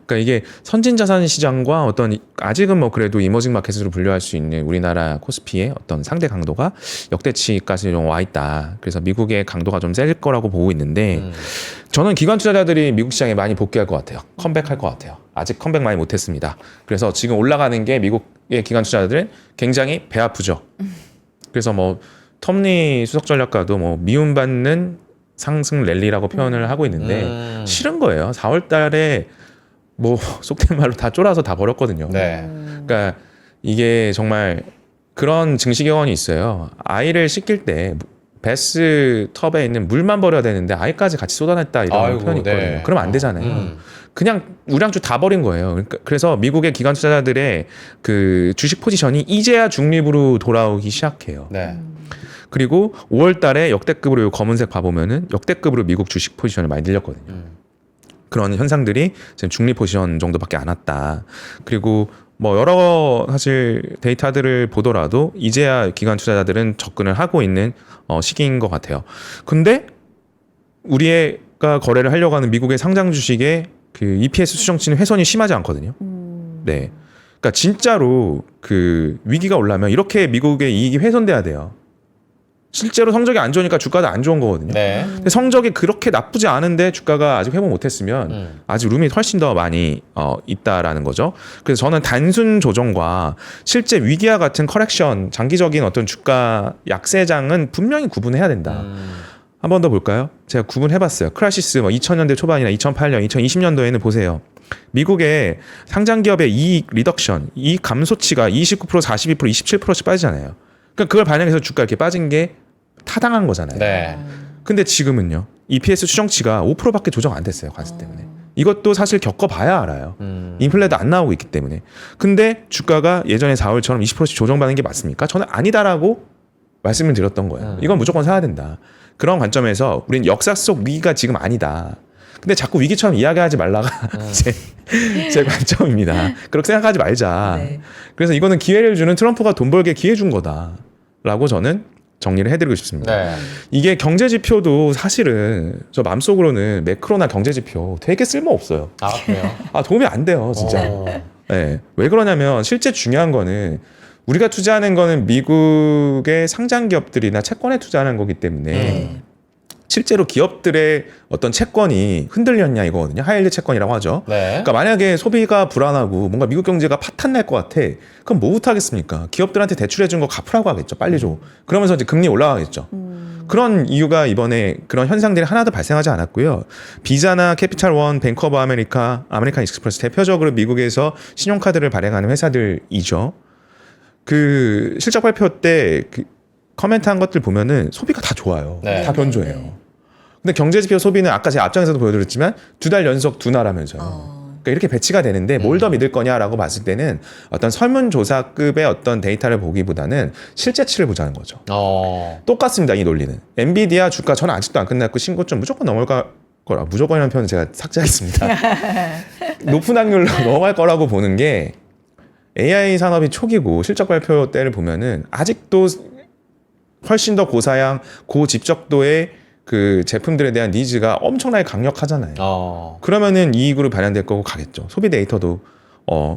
그러니까 이게 선진 자산 시장과 어떤 아직은 뭐 그래도 이머징 마켓으로 분류할 수 있는 우리나라 코스피의 어떤 상대 강도가 역대치까지 좀 와 있다. 그래서 미국의 강도가 좀 셀 거라고 보고 있는데, 저는 기관 투자자들이 미국 시장에 많이 복귀할 것 같아요. 컴백할 것 같아요. 아직 컴백 많이 못했습니다. 그래서 지금 올라가는 게 미국의 기관 투자자들은 굉장히 배 아프죠. 그래서 뭐 텀리 수석 전략가도 뭐 미움받는 상승 랠리라고 표현을 하고 있는데 싫은 거예요. 4월 달에 뭐 속된 말로 다 쫄아서 다 버렸거든요. 네. 그러니까 이게 정말 그런 증시 경험이 있어요. 아이를 씻길 때 베스 텁에 있는 물만 버려야 되는데 아이까지 같이 쏟아냈다, 이런 아이고, 표현이 있거든요. 네. 그러면 안 되잖아요. 그냥 우량주 다 버린 거예요. 그러니까 그래서 미국의 기관 투자자들의 그 주식 포지션이 이제야 중립으로 돌아오기 시작해요. 네. 그리고 5월 달에 역대급으로 이 검은색 봐보면은 역대급으로 미국 주식 포지션을 많이 늘렸거든요. 그런 현상들이 지금 중립 포지션 정도밖에 안 왔다. 그리고 뭐 여러 사실 데이터들을 보더라도 이제야 기관 투자자들은 접근을 하고 있는 시기인 것 같아요. 근데 우리가 거래를 하려고 하는 미국의 상장 주식의 그 EPS 수정치는 훼손이 심하지 않거든요. 네. 그러니까 진짜로 그 위기가 올라면 이렇게 미국의 이익이 훼손돼야 돼요. 실제로 성적이 안 좋으니까 주가도 안 좋은 거거든요. 네. 근데 성적이 그렇게 나쁘지 않은데 주가가 아직 회복 못했으면 아직 룸이 훨씬 더 많이 있다라는 거죠. 그래서 저는 단순 조정과 실제 위기와 같은 커렉션, 장기적인 어떤 주가 약세장은 분명히 구분해야 된다. 한 번 더 볼까요? 제가 구분해봤어요. 크라시스 뭐 2000년대 초반이나 2008년, 2020년도에는 보세요. 미국의 상장 기업의 이익 리덕션, 이익 감소치가 29%, 42%, 27%씩 빠지잖아요. 그러니까 그걸 반영해서 주가 이렇게 빠진 게 타당한 거잖아요. 네. 근데 지금은요, EPS 추정치가 5%밖에 조정 안 됐어요, 관세 때문에. 이것도 사실 겪어봐야 알아요. 인플레도 안 나오고 있기 때문에. 근데 주가가 예전에 4월처럼 20%씩 조정받는 게 맞습니까? 저는 아니다라고 말씀을 드렸던 거예요. 이건 무조건 사야 된다. 그런 관점에서 우리는 역사 속 위기가 지금 아니다. 근데 자꾸 위기처럼 이야기하지 말라가 제 관점입니다. 그렇게 생각하지 말자. 네. 그래서 이거는 기회를 주는 트럼프가 돈 벌게 기회 준 거다라고 저는 정리를 해드리고 싶습니다. 네. 이게 경제 지표도 사실은 저 마음속으로는 매크로나 경제 지표 되게 쓸모 없어요. 아, 그래요? 도움이 안 돼요, 진짜. 네. 왜 그러냐면 실제 중요한 거는 우리가 투자하는 거는 미국의 상장 기업들이나 채권에 투자하는 거기 때문에 실제로 기업들의 어떤 채권이 흔들렸냐 이거거든요. 하이힐드 채권이라고 하죠. 네. 그러니까 만약에 소비가 불안하고 뭔가 미국 경제가 파탄 날 것 같아. 그럼 뭐부터 하겠습니까? 기업들한테 대출해 준 거 갚으라고 하겠죠. 빨리 줘. 그러면서 이제 금리 올라가겠죠. 그런 이유가 이번에 그런 현상들이 하나도 발생하지 않았고요. 비자나 캐피탈원, 뱅크 오브 아메리카, 아메리칸 익스프레스 대표적으로 미국에서 신용카드를 발행하는 회사들이죠. 그 실적 발표 때 그 커멘트한 것들 보면은 소비가 다 좋아요. 네. 다 견조해요. 근데 경제 지표 소비는 아까 제가 앞장에서도 보여드렸지만 2달 연속 둔화라면서요. 그러니까 이렇게 배치가 되는데 뭘 더 믿을 거냐라고 봤을 때는 어떤 설문조사급의 어떤 데이터를 보기보다는 실제치를 보자는 거죠. 똑같습니다. 이 논리는. 엔비디아 주가 저는 아직도 안 끝났고 신고점 무조건 넘어갈 거라. 무조건이라는 표현은 제가 삭제하겠습니다. 높은 확률로 넘어갈 거라고 보는 게 AI 산업이 초기고 실적 발표 때를 보면은 아직도 훨씬 더 고사양, 고집적도의 그 제품들에 대한 니즈가 엄청나게 강력하잖아요. 그러면은 이익으로 반영될 거고 가겠죠. 소비 데이터도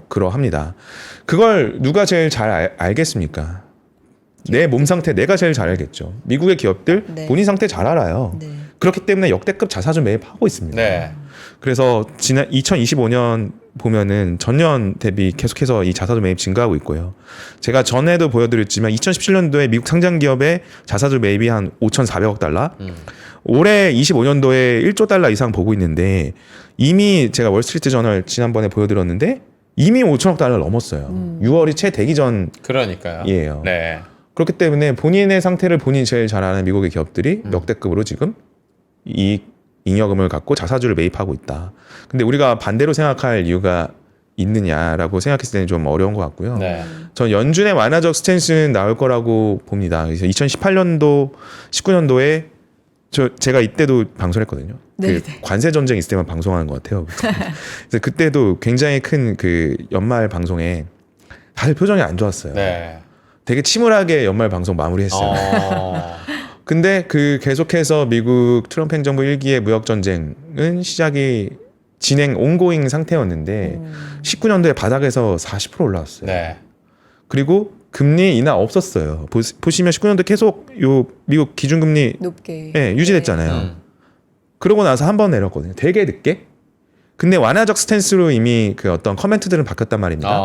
그러합니다. 그걸 누가 제일 잘 알겠습니까? 내 몸 상태 내가 제일 잘 알겠죠. 미국의 기업들 네. 본인 상태 잘 알아요. 네. 그렇기 때문에 역대급 자사주 매입하고 있습니다. 네. 그래서 지난 2025년 보면은 전년 대비 계속해서 이 자사주 매입 증가하고 있고요. 제가 전에도 보여드렸지만 2017년도에 미국 상장 기업의 자사주 매입이 한 5,400억 달러. 올해 25년도에 1조 달러 이상 보고 있는데 이미 제가 월스트리트 저널 지난번에 보여드렸는데 이미 5천억 달러 넘었어요. 6월이 최대기 전이에요. 그러니까요. 네. 그렇기 때문에 본인의 상태를 본인이 제일 잘 아는 미국의 기업들이 역대급으로 지금 잉여금을 갖고 자사주를 매입하고 있다. 근데 우리가 반대로 생각할 이유가 있느냐라고 생각했을 때는 좀 어려운 것 같고요. 네. 전 연준의 완화적 스탠스는 나올 거라고 봅니다. 그래서 2018년도, 19년도에 제가 이때도 방송을 했거든요. 네, 그 관세 전쟁 있을 때만 방송하는 것 같아요. 그래서 그때도 굉장히 큰 그 연말 방송에 다들 표정이 안 좋았어요. 네. 되게 침울하게 연말 방송 마무리했어요. 근데 그 계속해서 미국 트럼프 행정부 1기의 무역 전쟁은 시작이 진행 온고잉 상태였는데 19년도에 바닥에서 40% 올라왔어요. 네. 그리고 금리 인하 없었어요. 보시면 19년도 계속 요 미국 기준금리 높게 유지됐잖아요. 그러고 나서 한 번 내렸거든요. 되게 늦게. 근데 완화적 스탠스로 이미 그 어떤 커멘트들은 바뀌었단 말입니다.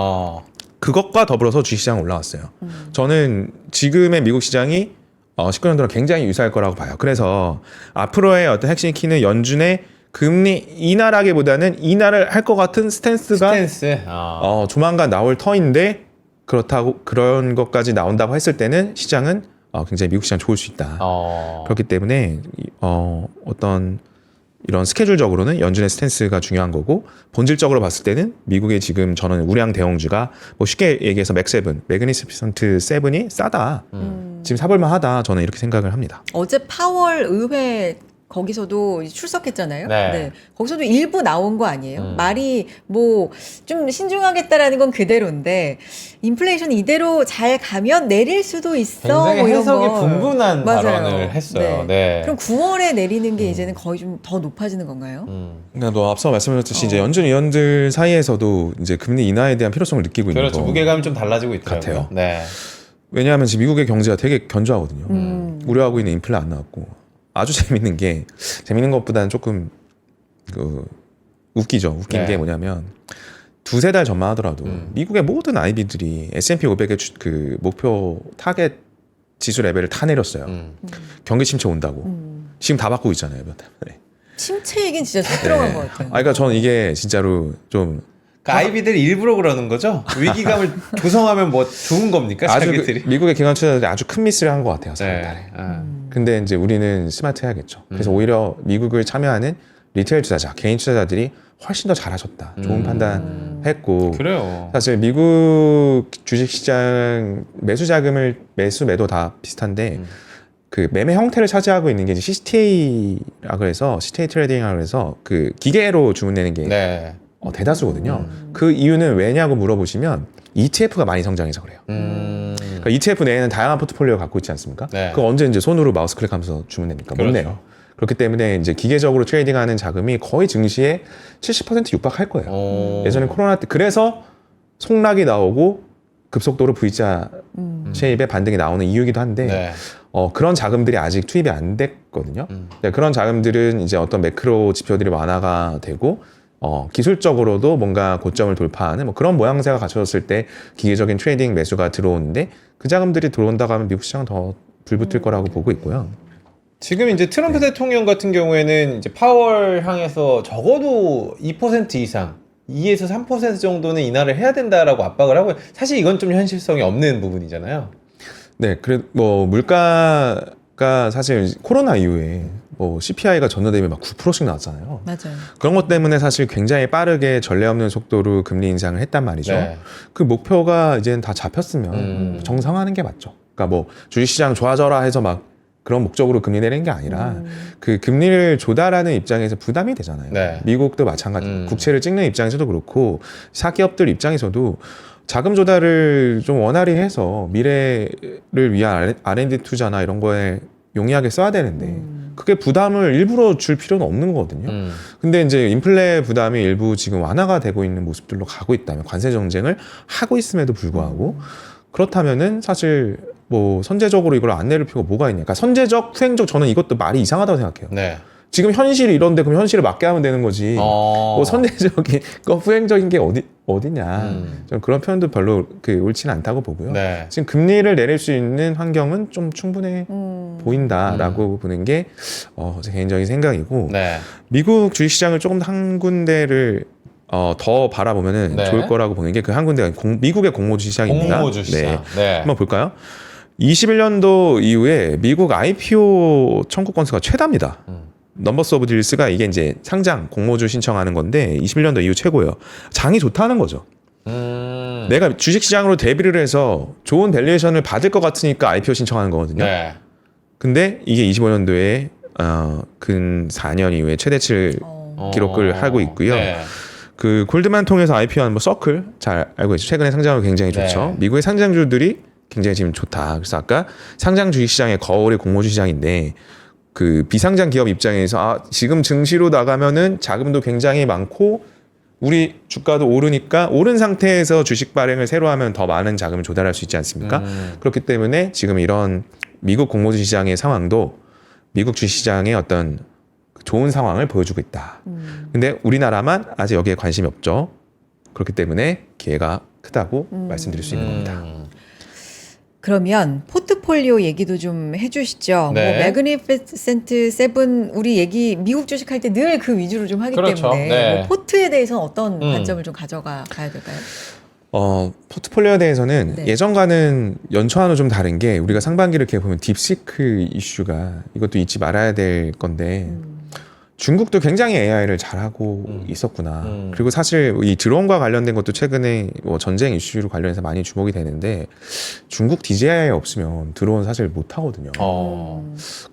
그것과 더불어서 주식시장 올라왔어요. 저는 지금의 미국 시장이 19년도랑 굉장히 유사할 거라고 봐요. 그래서 앞으로의 어떤 핵심 키는 연준의 금리 인하라기보다는 인하를 할 것 같은 스탠스가 조만간 나올 터인데 그렇다고 그런 것까지 나온다고 했을 때는 시장은 굉장히 미국 시장 좋을 수 있다. 그렇기 때문에 어떤 이런 스케줄적으로는 연준의 스탠스가 중요한 거고 본질적으로 봤을 때는 미국의 지금 저는 우량 대형주가 뭐 쉽게 얘기해서 매그니피선트 7이 싸다. 지금 사볼만 하다. 저는 이렇게 생각을 합니다. 어제 파월 의회 거기서도 출석했잖아요. 네. 거기서도 일부 나온 거 아니에요? 말이 뭐 좀 신중하겠다라는 건 그대로인데 인플레이션 이대로 잘 가면 내릴 수도 있어. 굉장히 뭐 이런 해석이 걸. 분분한 맞아요. 발언을 했어요. 네. 그럼 9월에 내리는 게 이제는 거의 좀 더 높아지는 건가요? 그러니까 뭐 앞서 말씀드렸듯이 이제 연준 위원들 사이에서도 이제 금리 인하에 대한 필요성을 느끼고 있는 그렇죠. 거 무게감이 좀 달라지고 있더라고요. 같아요. 네. 왜냐하면 지금 미국의 경제가 되게 견조하거든요. 우려하고 있는 인플레 안 나왔고 아주 재밌는 것보다는 조금 웃기죠. 웃긴 게 뭐냐면 두세 달 전만 하더라도 미국의 모든 IB들이 S&P 500의 그 목표 타겟 지수 레벨을 다 내렸어요. 경기 침체 온다고. 지금 다 바꾸고 있잖아요. 몇 달 만에. 침체 얘기는 진짜 잘 들어간 것 같아요. 그러니까 저는 이게 진짜로 좀 그러니까 아이비들이 일부러 그러는 거죠? 위기감을 조성하면 뭐 좋은 겁니까? 아주 자기들이? 미국의 기관 투자자들이 아주 큰 미스를 한 것 같아요. 4월달에. 근데 이제 우리는 스마트해야겠죠. 그래서 오히려 미국을 참여하는 리테일 투자자, 개인 투자자들이 훨씬 더 잘하셨다. 좋은 판단했고. 그래요. 사실 미국 주식시장 매수 자금을 매도 다 비슷한데 그 매매 형태를 차지하고 있는 게 이제 CTA 그래서 CTA 트레이딩이라고 해서 그 기계로 주문내는 게 대다수거든요. 그 이유는 왜냐고 물어보시면 ETF가 많이 성장해서 그래요. 그러니까 ETF 내에는 다양한 포트폴리오를 갖고 있지 않습니까? 그거 언제 이제 손으로 마우스 클릭하면서 주문냅니까? 못 내요. 그렇기 때문에 이제 기계적으로 트레이딩하는 자금이 거의 증시에 70% 육박할 거예요. 예전에 코로나 때 그래서 속락이 나오고 급속도로 V자 쉐입의 반등이 나오는 이유이기도 한데 그런 자금들이 아직 투입이 안 됐거든요. 그런 자금들은 이제 어떤 매크로 지표들이 완화가 되고 기술적으로도 뭔가 고점을 돌파하는 뭐 그런 모양새가 갖춰졌을 때 기계적인 트레이딩 매수가 들어오는데 그 자금들이 들어온다고 하면 미국 시장은 더 불붙을 거라고 보고 있고요. 지금 이제 트럼프 대통령 같은 경우에는 이제 파월 향해서 적어도 2% 이상 2에서 3% 정도는 인하를 해야 된다라고 압박을 하고 사실 이건 좀 현실성이 없는 부분이잖아요. 네, 그래 뭐 물가가 사실 코로나 이후에 뭐 CPI가 전년 대비 막 9%씩 나왔잖아요. 맞아요. 그런 것 때문에 사실 굉장히 빠르게 전례 없는 속도로 금리 인상을 했단 말이죠. 네. 그 목표가 이제는 다 잡혔으면 정상화하는 게 맞죠. 그러니까 뭐 주식시장 좋아져라 해서 막 그런 목적으로 금리 내리는 게 아니라 그 금리를 조달하는 입장에서 부담이 되잖아요. 네. 미국도 마찬가지. 국채를 찍는 입장에서도 그렇고 사기업들 입장에서도 자금 조달을 좀 원활히 해서 미래를 위한 R&D 투자나 이런 거에 용이하게 써야 되는데 그게 부담을 일부러 줄 필요는 없는 거거든요. 근데 이제 인플레 부담이 일부 지금 완화가 되고 있는 모습들로 가고 있다면 관세 정쟁을 하고 있음에도 불구하고 그렇다면은 사실 뭐 선제적으로 이걸 안 내릴 필요가 뭐가 있냐. 그러니까 선제적, 후행적 저는 이것도 말이 이상하다고 생각해요. 네. 지금 현실이 이런데 그럼 현실을 맞게 하면 되는 거지. 뭐 선제적인 거 후행적인 게 어디냐. 좀 그런 표현도 별로 옳지는 않다고 보고요. 네. 지금 금리를 내릴 수 있는 환경은 좀 충분해 보인다라고 보는 게 제 개인적인 생각이고 네. 미국 주식시장을 조금 한 군데를 더 바라보면은 네. 좋을 거라고 보는 게 그 한 군데가 미국의 공모주 시장입니다. 공모주 시장. 네. 한번 볼까요? 21년도 이후에 미국 IPO 청구 건수가 최다입니다. 넘버스 오브 딜스가 이게 이제 상장 공모주 신청하는 건데 21년도 이후 최고예요. 장이 좋다는 거죠. 내가 주식시장으로 데뷔를 해서 좋은 밸류에이션을 받을 것 같으니까 IPO 신청하는 거거든요. 네. 근데 이게 25년도에 근 4년 이후에 최대치를 기록을 하고 있고요. 네. 그 골드만 통해서 IPO한 뭐 서클 잘 알고 있죠. 최근에 상장하고 굉장히 좋죠. 네. 미국의 상장주들이 굉장히 지금 좋다. 그래서 아까 상장 주식시장의 거울이 공모주 시장인데 그 비상장 기업 입장에서 지금 증시로 나가면은 자금도 굉장히 많고 우리 주가도 오르니까 오른 상태에서 주식 발행을 새로 하면 더 많은 자금을 조달할 수 있지 않습니까? 그렇기 때문에 지금 이런 미국 공모주 시장의 상황도 미국 주식시장의 어떤 좋은 상황을 보여주고 있다. 근데 우리나라만 아직 여기에 관심이 없죠. 그렇기 때문에 기회가 크다고 말씀드릴 수 있는 겁니다. 그러면 포트폴리오 얘기도 좀 해주시죠. 네. 뭐 매그니피센트 세븐 우리 얘기 미국 주식할 때 늘 그 위주로 좀 하기 그렇죠. 때문에 네. 뭐 포트에 대해서는 어떤 관점을 좀 가져가야 될까요? 포트폴리오에 대해서는 네. 예전과는 연초와는 좀 다른 게 우리가 상반기를 이렇게 보면 딥시크 이슈가 이것도 잊지 말아야 될 건데 중국도 굉장히 AI를 잘하고 있었구나. 그리고 사실 이 드론과 관련된 것도 최근에 뭐 전쟁 이슈로 관련해서 많이 주목이 되는데 중국 DJI 없으면 드론 사실 못 하거든요.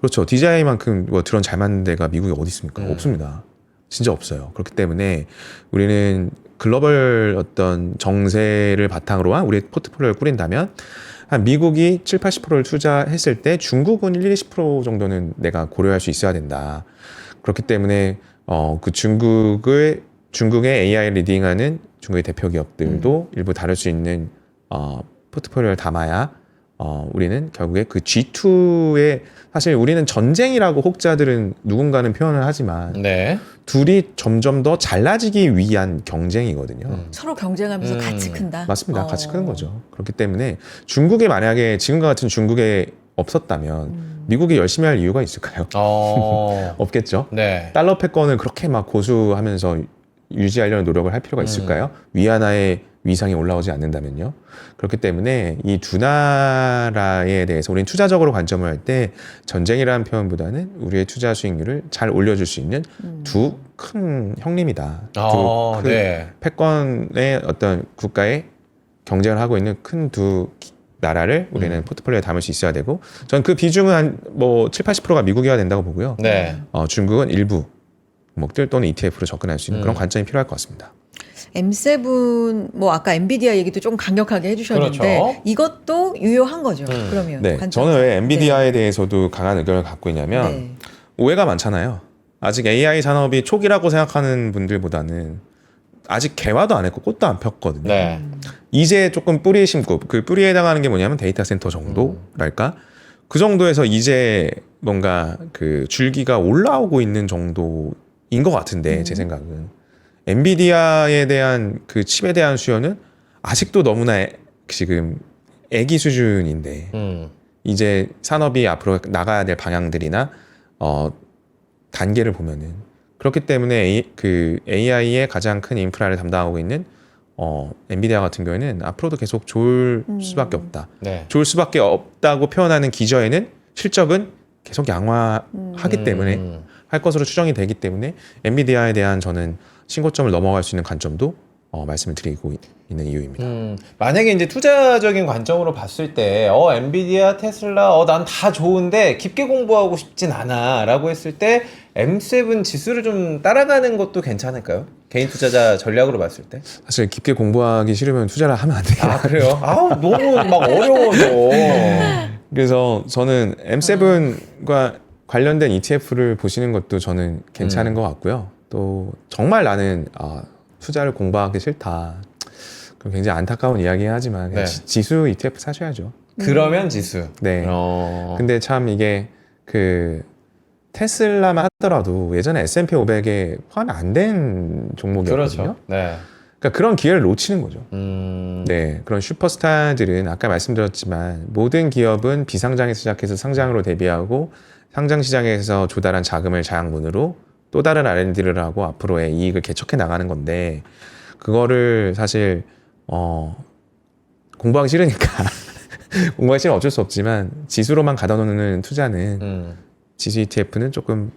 그렇죠. DJI만큼 뭐 드론 잘 만든 데가 미국에 어디 있습니까? 없습니다. 진짜 없어요. 그렇기 때문에 우리는 글로벌 어떤 정세를 바탕으로 한 우리의 포트폴리오를 꾸린다면 한 미국이 7, 80%를 투자했을 때 중국은 1, 20% 정도는 내가 고려할 수 있어야 된다. 그렇기 때문에 그 중국의 AI 리딩하는 중국의 대표 기업들도 일부 다룰 수 있는 포트폴리오를 담아야 우리는 결국에 그 G2의 사실 우리는 전쟁이라고 혹자들은 누군가는 표현을 하지만 네. 둘이 점점 더 잘나지기 위한 경쟁이거든요. 서로 경쟁하면서 같이 큰다. 맞습니다. 같이 크는 거죠. 그렇기 때문에 중국이 만약에 지금과 같은 중국에 없었다면 미국이 열심히 할 이유가 있을까요? 없겠죠. 네. 달러 패권을 그렇게 막 고수하면서 유지하려는 노력을 할 필요가 있을까요? 위안화의 위상이 올라오지 않는다면요. 그렇기 때문에 이 두 나라에 대해서 우리는 투자적으로 관점을 할 때 전쟁이라는 표현보다는 우리의 투자 수익률을 잘 올려줄 수 있는 두 큰 형님이다. 두 큰 네. 패권의 어떤 국가의 경쟁을 하고 있는 큰 두 나라를 우리는 포트폴리오에 담을 수 있어야 되고 저는 그 비중은 한 뭐 7, 80%가 미국이어야 된다고 보고요. 네. 중국은 일부 목들 또는 ETF로 접근할 수 있는 그런 관점이 필요할 것 같습니다. M7 뭐 아까 엔비디아 얘기도 좀 강력하게 해주셨는데 그렇죠. 이것도 유효한 거죠. 그러면 네, 관점에서. 저는 왜 엔비디아에 대해서도 강한 의견을 갖고 있냐면 네. 오해가 많잖아요. 아직 AI 산업이 초기라고 생각하는 분들보다는 아직 개화도 안 했고 꽃도 안 폈거든요. 네. 이제 조금 뿌리 심고 그 뿌리에 해당하는 게 뭐냐면 데이터 센터 정도랄까? 그 정도에서 이제 뭔가 그 줄기가 올라오고 있는 정도인 것 같은데 제 생각은 엔비디아에 대한 그 칩에 대한 수요는 아직도 너무나 지금 애기 수준인데 이제 산업이 앞으로 나가야 될 방향들이나 단계를 보면은 그렇기 때문에 그 AI의 가장 큰 인프라를 담당하고 있는 엔비디아 같은 경우에는 앞으로도 계속 좋을 수밖에 없다. 네. 좋을 수밖에 없다고 표현하는 기저에는 실적은 계속 양화하기 때문에 할 것으로 추정이 되기 때문에 엔비디아에 대한 저는 신고점을 넘어갈 수 있는 관점도 말씀을 드리고 있는 이유입니다. 만약에 이제 투자적인 관점으로 봤을 때, 엔비디아, 테슬라, 난 다 좋은데 깊게 공부하고 싶진 않아 라고 했을 때 M7 지수를 좀 따라가는 것도 괜찮을까요? 개인 투자자 전략으로 봤을 때? 사실 깊게 공부하기 싫으면 투자를 하면 안 돼요. 아, 그래요? 아우, 너무 막 어려워서. 그래서 저는 M7과 관련된 ETF를 보시는 것도 저는 괜찮은 것 같고요. 또 정말 나는 투자를 공부하기 싫다. 그럼 굉장히 안타까운 이야기 하지만 그냥 네. 지수 ETF 사셔야죠. 그러면 지수. 네. 근데 참 이게 그 테슬라만 하더라도 예전에 S&P 500에 포함이 안 된 종목이었거든요. 그렇죠. 네. 그러니까 그런 기회를 놓치는 거죠. 네, 그런 슈퍼스타들은 아까 말씀드렸지만 모든 기업은 비상장에서 시작해서 상장으로 대비하고 상장 시장에서 조달한 자금을 자양분으로 또 다른 R&D를 하고 앞으로의 이익을 개척해 나가는 건데 그거를 사실 공부하기 싫으니까 공부하기 싫으면 어쩔 수 없지만 지수로만 가다 놓는 투자는 지수 ETF는 조금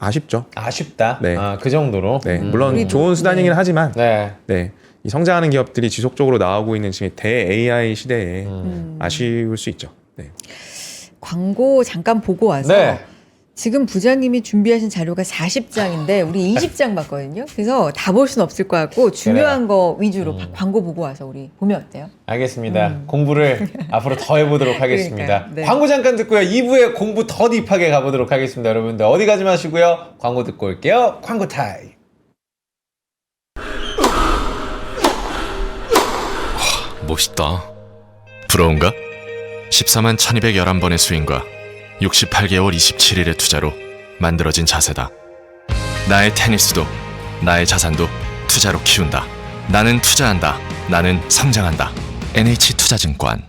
아쉽죠. 아쉽다. 네. 그 정도로. 네, 물론 좋은 수단이긴 하지만 네. 네, 이 성장하는 기업들이 지속적으로 나오고 있는 지금 대 AI 시대에 아쉬울 수 있죠. 네. 광고 잠깐 보고 와서 네. 지금 부장님이 준비하신 자료가 40장인데 우리 20장 봤거든요. 그래서 다 볼 수는 없을 것 같고 중요한 거 위주로 광고 보고 와서 우리 보면 어때요? 알겠습니다. 공부를 앞으로 더 해보도록 하겠습니다. 그러니까요. 네. 광고 잠깐 듣고요. 2부에 공부 더 딥하게 가보도록 하겠습니다. 여러분들 어디 가지 마시고요. 광고 듣고 올게요. 광고 타임. 멋있다. 부러운가? 14만 1211번의 스윙과 68개월 27일의 투자로 만들어진 자세다. 나의 테니스도 나의 자산도 투자로 키운다. 나는 투자한다. 나는 성장한다. NH투자증권.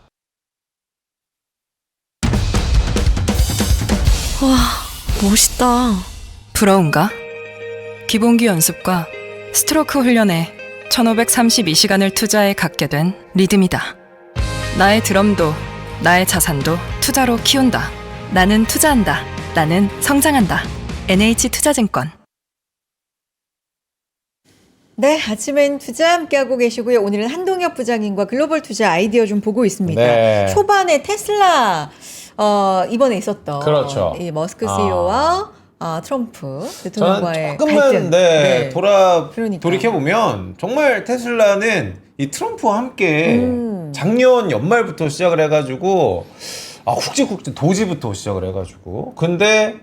와, 멋있다. 부러운가? 기본기 연습과 스트로크 훈련에 1532시간을 투자해 갖게 된 리듬이다. 나의 드럼도 나의 자산도 투자로 키운다. 나는 투자한다. 나는 성장한다. NH투자증권. 네, 아침엔 투자 함께하고 계시고요. 오늘은 한동혁 부장님과 글로벌 투자 아이디어 좀 보고 있습니다. 네. 초반에 테슬라 이번에 있었던 그렇죠. 이 머스크 CEO와 트럼프 저는 대통령과의 조금만 갈등. 네. 돌이켜 보면 정말 테슬라는 이 트럼프와 함께 작년 연말부터 시작을 해가지고 굵직굵직 도지부터 시작을 해가지고 근데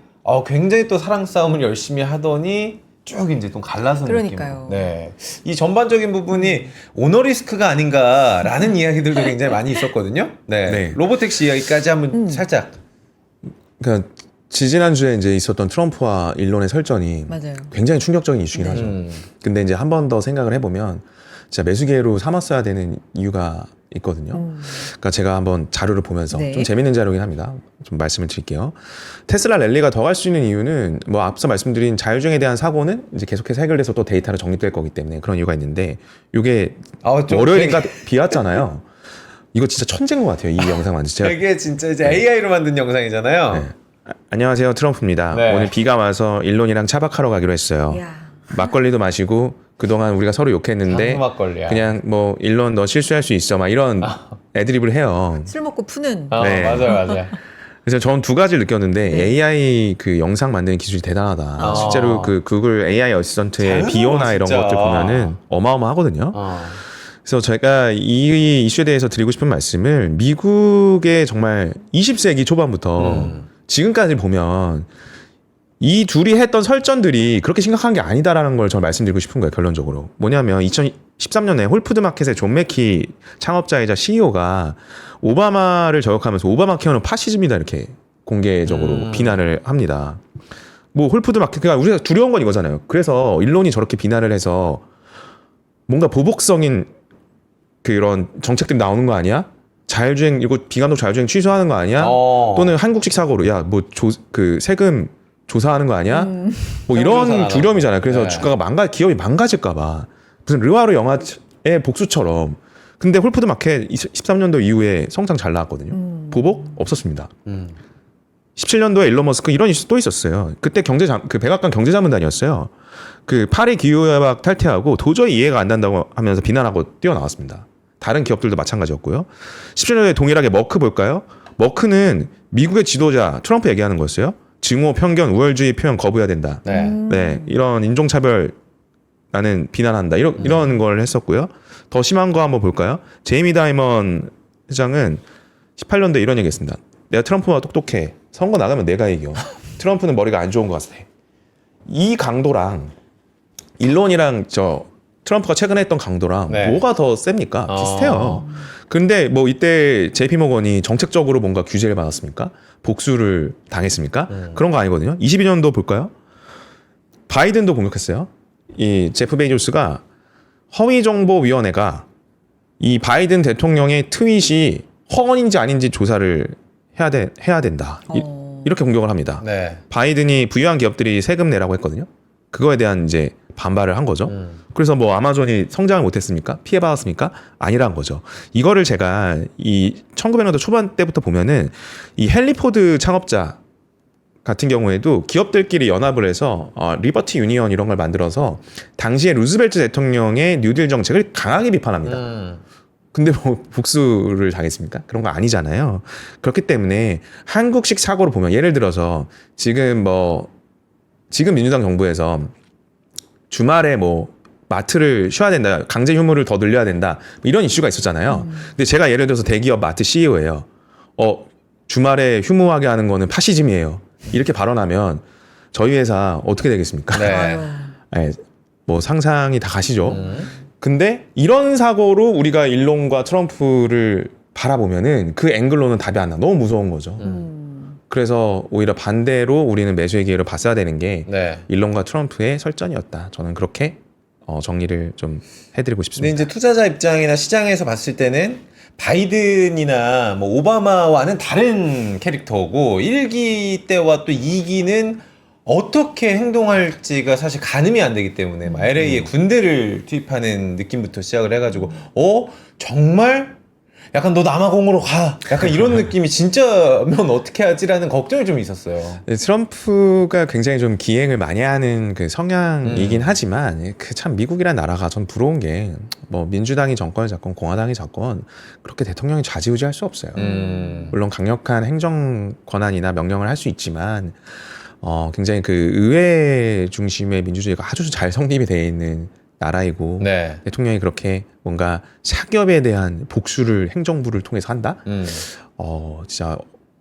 굉장히 또 사랑 싸움을 열심히 하더니 쭉 이제 또 갈라선 그러니까요. 느낌. 네, 이 전반적인 부분이 오너 리스크가 아닌가라는 이야기들도 굉장히 많이 있었거든요. 네, 네. 로보택시 이야기까지 한번 살짝. 그러니까 지지난주에 이제 있었던 트럼프와 일론의 설전이 맞아요. 굉장히 충격적인 이슈긴 하죠. 근데 이제 한 번 더 생각을 해보면 진짜 매수 기회로 삼았어야 되는 이유가 있거든요. 그러니까 제가 한번 자료를 보면서 네. 좀 재밌는 자료긴 합니다. 좀 말씀을 드릴게요. 테슬라 랠리가 더 갈 수 있는 이유는 뭐 앞서 말씀드린 자율주행에 대한 사고는 이제 계속해서 해결돼서 또 데이터로 정립될 거기 때문에 그런 이유가 있는데 이게 좀 월요일인가 비 왔잖아요. 이거 진짜 천재인 것 같아요. 이 영상 만든 제가 이게 진짜 이제 AI로 만든 영상이잖아요. 네. 안녕하세요, 트럼프입니다. 네. 오늘 비가 와서 일론이랑 차박하러 가기로 했어요. 이야. 막걸리도 마시고 그동안 우리가 서로 욕했는데 장수 막걸리야. 그냥 뭐 일론 너 실수할 수 있어 막 이런 애드립을 해요. 술 먹고 푸는. 네. 맞아요. 그래서 저는 두 가지를 느꼈는데 AI 그 영상 만드는 기술이 대단하다. 실제로 그 구글 AI 어시스턴트의 잘 비오나 이런 진짜. 것들 보면은 어마어마하거든요. 그래서 제가 이 이슈에 대해서 드리고 싶은 말씀을 미국의 정말 20세기 초반부터 지금까지 보면 이 둘이 했던 설전들이 그렇게 심각한 게 아니다라는 걸 저는 말씀드리고 싶은 거예요. 결론적으로 뭐냐면 2013년에 홀푸드 마켓의 존 매키 창업자이자 CEO가 오바마를 저격하면서 오바마 케어는 파시즘이다 이렇게 공개적으로 비난을 합니다. 뭐 홀푸드 마켓 그러니까 우리가 두려운 건 이거잖아요. 그래서 일론이 저렇게 비난을 해서 뭔가 보복성인 그런 정책들이 나오는 거 아니야? 자율주행 이거 비감독 자율주행 취소하는 거 아니야? 또는 한국식 사고로 야 뭐 그 세금 조사하는 거 아니야? 뭐 이런 두려움이잖아요. 그래서 네. 주가가 기업이 망가질까봐 무슨 르와르 영화의 복수처럼. 근데 홀푸드 마켓 13년도 이후에 성장 잘 나왔거든요. 보복 없었습니다. 17년도에 일론 머스크 이런 이슈 또 있었어요. 그때 그 백악관 경제자문단이었어요. 그 파리 기후협약 탈퇴하고 도저히 이해가 안 된다고 하면서 비난하고 뛰어나왔습니다. 다른 기업들도 마찬가지였고요. 17년도에 동일하게 머크 볼까요? 머크는 미국의 지도자 트럼프 얘기하는 거였어요. 증오, 편견, 우월주의 표현 거부해야 된다. 네. 네, 이런 인종차별 나는 비난한다. 이런 걸 했었고요. 더 심한 거 한번 볼까요? 제이미 다이먼 회장은 18년도에 이런 얘기 했습니다. 내가 트럼프가 똑똑해. 선거 나가면 내가 이겨. 트럼프는 머리가 안 좋은 것 같아. 이 강도랑 일론이랑 트럼프가 최근에 했던 강도랑 네. 뭐가 더 셉니까? 비슷해요. 근데 뭐 이때 JP 모건이 정책적으로 뭔가 규제를 받았습니까? 복수를 당했습니까? 그런 거 아니거든요. 22년도 볼까요? 바이든도 공격했어요. 이 제프 베이조스가 허위정보위원회가 이 바이든 대통령의 트윗이 허언인지 아닌지 조사를 해야 된다. 이렇게 공격을 합니다. 네. 바이든이 부유한 기업들이 세금 내라고 했거든요. 그거에 대한 이제 반발을 한 거죠. 그래서 뭐 아마존이 성장을 못했습니까? 피해받았습니까? 아니란 거죠. 이거를 제가 이 1900년대 초반 때부터 보면은 이 헨리 포드 창업자 같은 경우에도 기업들끼리 연합을 해서 리버티 유니언 이런 걸 만들어서 당시에 루즈벨트 대통령의 뉴딜 정책을 강하게 비판합니다. 근데 뭐 복수를 당했습니까? 그런 거 아니잖아요. 그렇기 때문에 한국식 사고로 보면 예를 들어서 지금 민주당 정부에서 주말에 뭐 마트를 쉬어야 된다, 강제 휴무를 더 늘려야 된다, 뭐 이런 이슈가 있었잖아요. 근데 제가 예를 들어서 대기업 마트 CEO예요. 주말에 휴무하게 하는 거는 파시즘이에요. 이렇게 발언하면 저희 회사 어떻게 되겠습니까? 네. 네, 뭐 상상이 다 가시죠. 근데 이런 사고로 우리가 일론과 트럼프를 바라보면은 그 앵글로는 답이 안 나. 너무 무서운 거죠. 그래서 오히려 반대로 우리는 매수의 기회를 봤어야 되는 게 네. 일론과 트럼프의 설전이었다. 저는 그렇게 정리를 좀 해드리고 근데 싶습니다. 이제 투자자 입장이나 시장에서 봤을 때는 바이든이나 뭐 오바마와는 다른 캐릭터고 1기 때와 또 2기는 어떻게 행동할지가 사실 가늠이 안 되기 때문에 LA에 군대를 투입하는 느낌부터 시작을 해가지고 정말 약간 너 남아공으로 가 약간 이런 느낌이 진짜면 어떻게 하지라는 걱정이 좀 있었어요. 네, 트럼프가 굉장히 좀 기행을 많이 하는 그 성향이긴 하지만 그 참 미국이라는 나라가 전 부러운 게 뭐 민주당이 정권을 잡건 공화당이 잡건 그렇게 대통령이 좌지우지할 수 없어요. 물론 강력한 행정 권한이나 명령을 할 수 있지만 굉장히 그 의회 중심의 민주주의가 아주 잘 성립이 되어 있는 나라이고 네. 대통령이 그렇게 뭔가 사기업에 대한 복수를 행정부를 통해서 한다? 진짜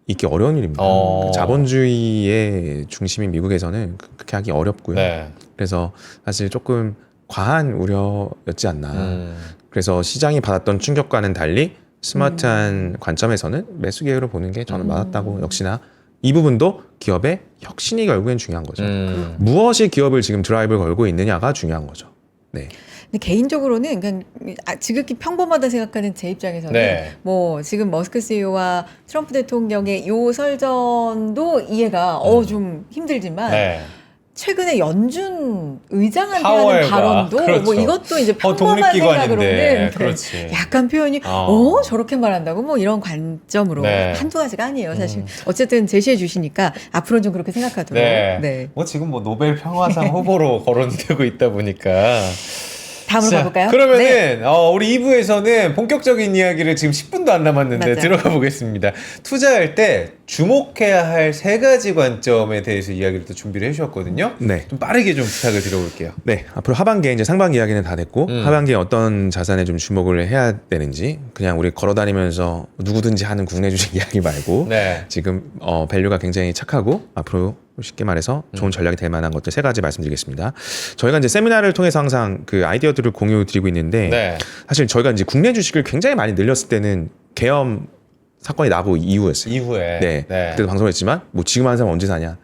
있기 어려운 일입니다. 그 자본주의의 중심인 미국에서는 그렇게 하기 어렵고요. 네. 그래서 사실 조금 과한 우려였지 않나. 그래서 시장이 받았던 충격과는 달리 스마트한 관점에서는 매수 기회로 보는 게 저는 맞았다고 역시나 이 부분도 기업의 혁신이 결국엔 중요한 거죠. 무엇이 기업을 지금 드라이브를 걸고 있느냐가 중요한 거죠. 네. 근데 개인적으로는 그냥 지극히 평범하다 생각하는 제 입장에서는 네. 뭐 지금 머스크 CEO와 트럼프 대통령의 요 설전도 이해가 좀 힘들지만 네. 최근에 연준 의장한테 파월과, 하는 발언도 그렇죠. 뭐 이것도 이제 평범한 독립기관인데, 생각으로는 그렇지. 약간 표현이 저렇게 말한다고 뭐 이런 관점으로 네. 한두 가지가 아니에요 사실. 어쨌든 제시해 주시니까 앞으로는 좀 그렇게 생각하도록. 네. 네. 뭐 지금 뭐 노벨 평화상 후보로 거론되고 있다 보니까. 다음으로 자, 가볼까요? 그러면은 네. 우리 2부에서는 본격적인 이야기를 지금 10분도 안 남았는데 맞아요. 들어가 보겠습니다. 투자할 때 주목해야 할 3가지 관점에 대해서 이야기를 또 준비를 해주셨거든요. 네. 좀 빠르게 좀 부탁을 드려볼게요. 네, 앞으로 하반기에 이제 상반기 이야기는 다 됐고 하반기에 어떤 자산에 좀 주목을 해야 되는지 그냥 우리 걸어다니면서 누구든지 하는 국내 주식 이야기 말고 네. 지금 밸류가 굉장히 착하고 앞으로 쉽게 말해서 좋은 전략이 될 만한 것들 3가지 말씀드리겠습니다. 저희가 이제 세미나를 통해서 항상 그 아이디어들을 공유 드리고 있는데 네. 사실 저희가 이제 국내 주식을 굉장히 많이 늘렸을 때는 계엄 사건이 나고 이후였어요. 이후에. 네. 그때도 방송을 했지만 뭐 지금 하는 사람 언제 사냐.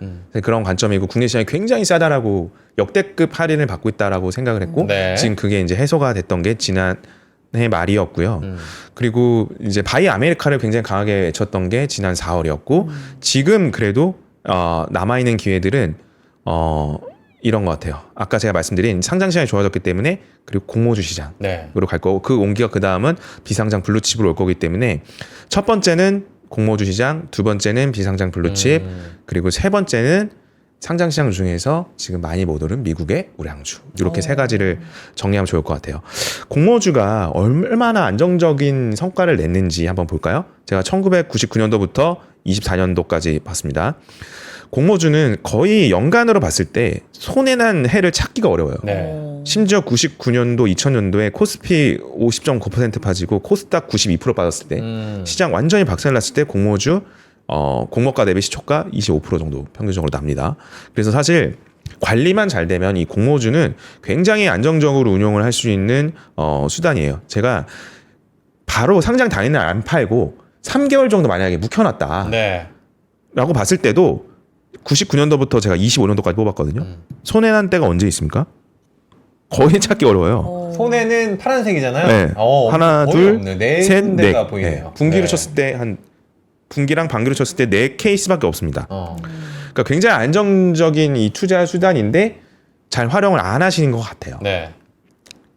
그런 관점이고 국내 시장이 굉장히 싸다라고 역대급 할인을 받고 있다라고 생각을 했고 네. 지금 그게 이제 해소가 됐던 게 지난해 말이었고요. 그리고 이제 바이 아메리카를 굉장히 강하게 외쳤던 게 지난 4월이었고 지금 그래도 남아있는 기회들은 이런 것 같아요. 아까 제가 말씀드린 상장 시장이 좋아졌기 때문에 그리고 공모주 시장으로 네. 갈 거고 그 온기가 그 다음은 비상장 블루칩으로 올 거기 때문에 첫 번째는 공모주 시장, 두 번째는 비상장 블루칩, 그리고 세 번째는 상장 시장 중에서 지금 많이 못 오른 미국의 우량주. 이렇게 세 가지를 정리하면 좋을 것 같아요. 공모주가 얼마나 안정적인 성과를 냈는지 한번 볼까요? 제가 1999년도부터 24년도까지 봤습니다. 공모주는 거의 연간으로 봤을 때 손해난 해를 찾기가 어려워요. 네. 심지어 99년도, 2000년도에 코스피 50.9% 빠지고 코스닥 92% 빠졌을 때 시장 완전히 박살났을 때 공모주 공모가 대비 시초가 25% 정도 평균적으로 납니다. 그래서 사실 관리만 잘 되면 이 공모주는 굉장히 안정적으로 운용을 할 수 있는 수단이에요. 제가 바로 상장 당일날 안 팔고 3개월 정도 만약에 묵혀놨다 네. 라고 봤을 때도 99년도부터 제가 25년도까지 뽑았거든요. 손해난 때가 언제 있습니까? 거의 찾기 어려워요. 손해는 파란색이잖아요. 네. 거의 하나, 둘, 없네. 네 셋, 군데가 넷. 보이네요. 네. 분기를 네. 쳤을 때 분기랑 반기를 쳤을 때 4케이스밖에 없습니다. 어. 그러니까 굉장히 안정적인 이 투자 수단인데 잘 활용을 안 하시는 것 같아요. 네.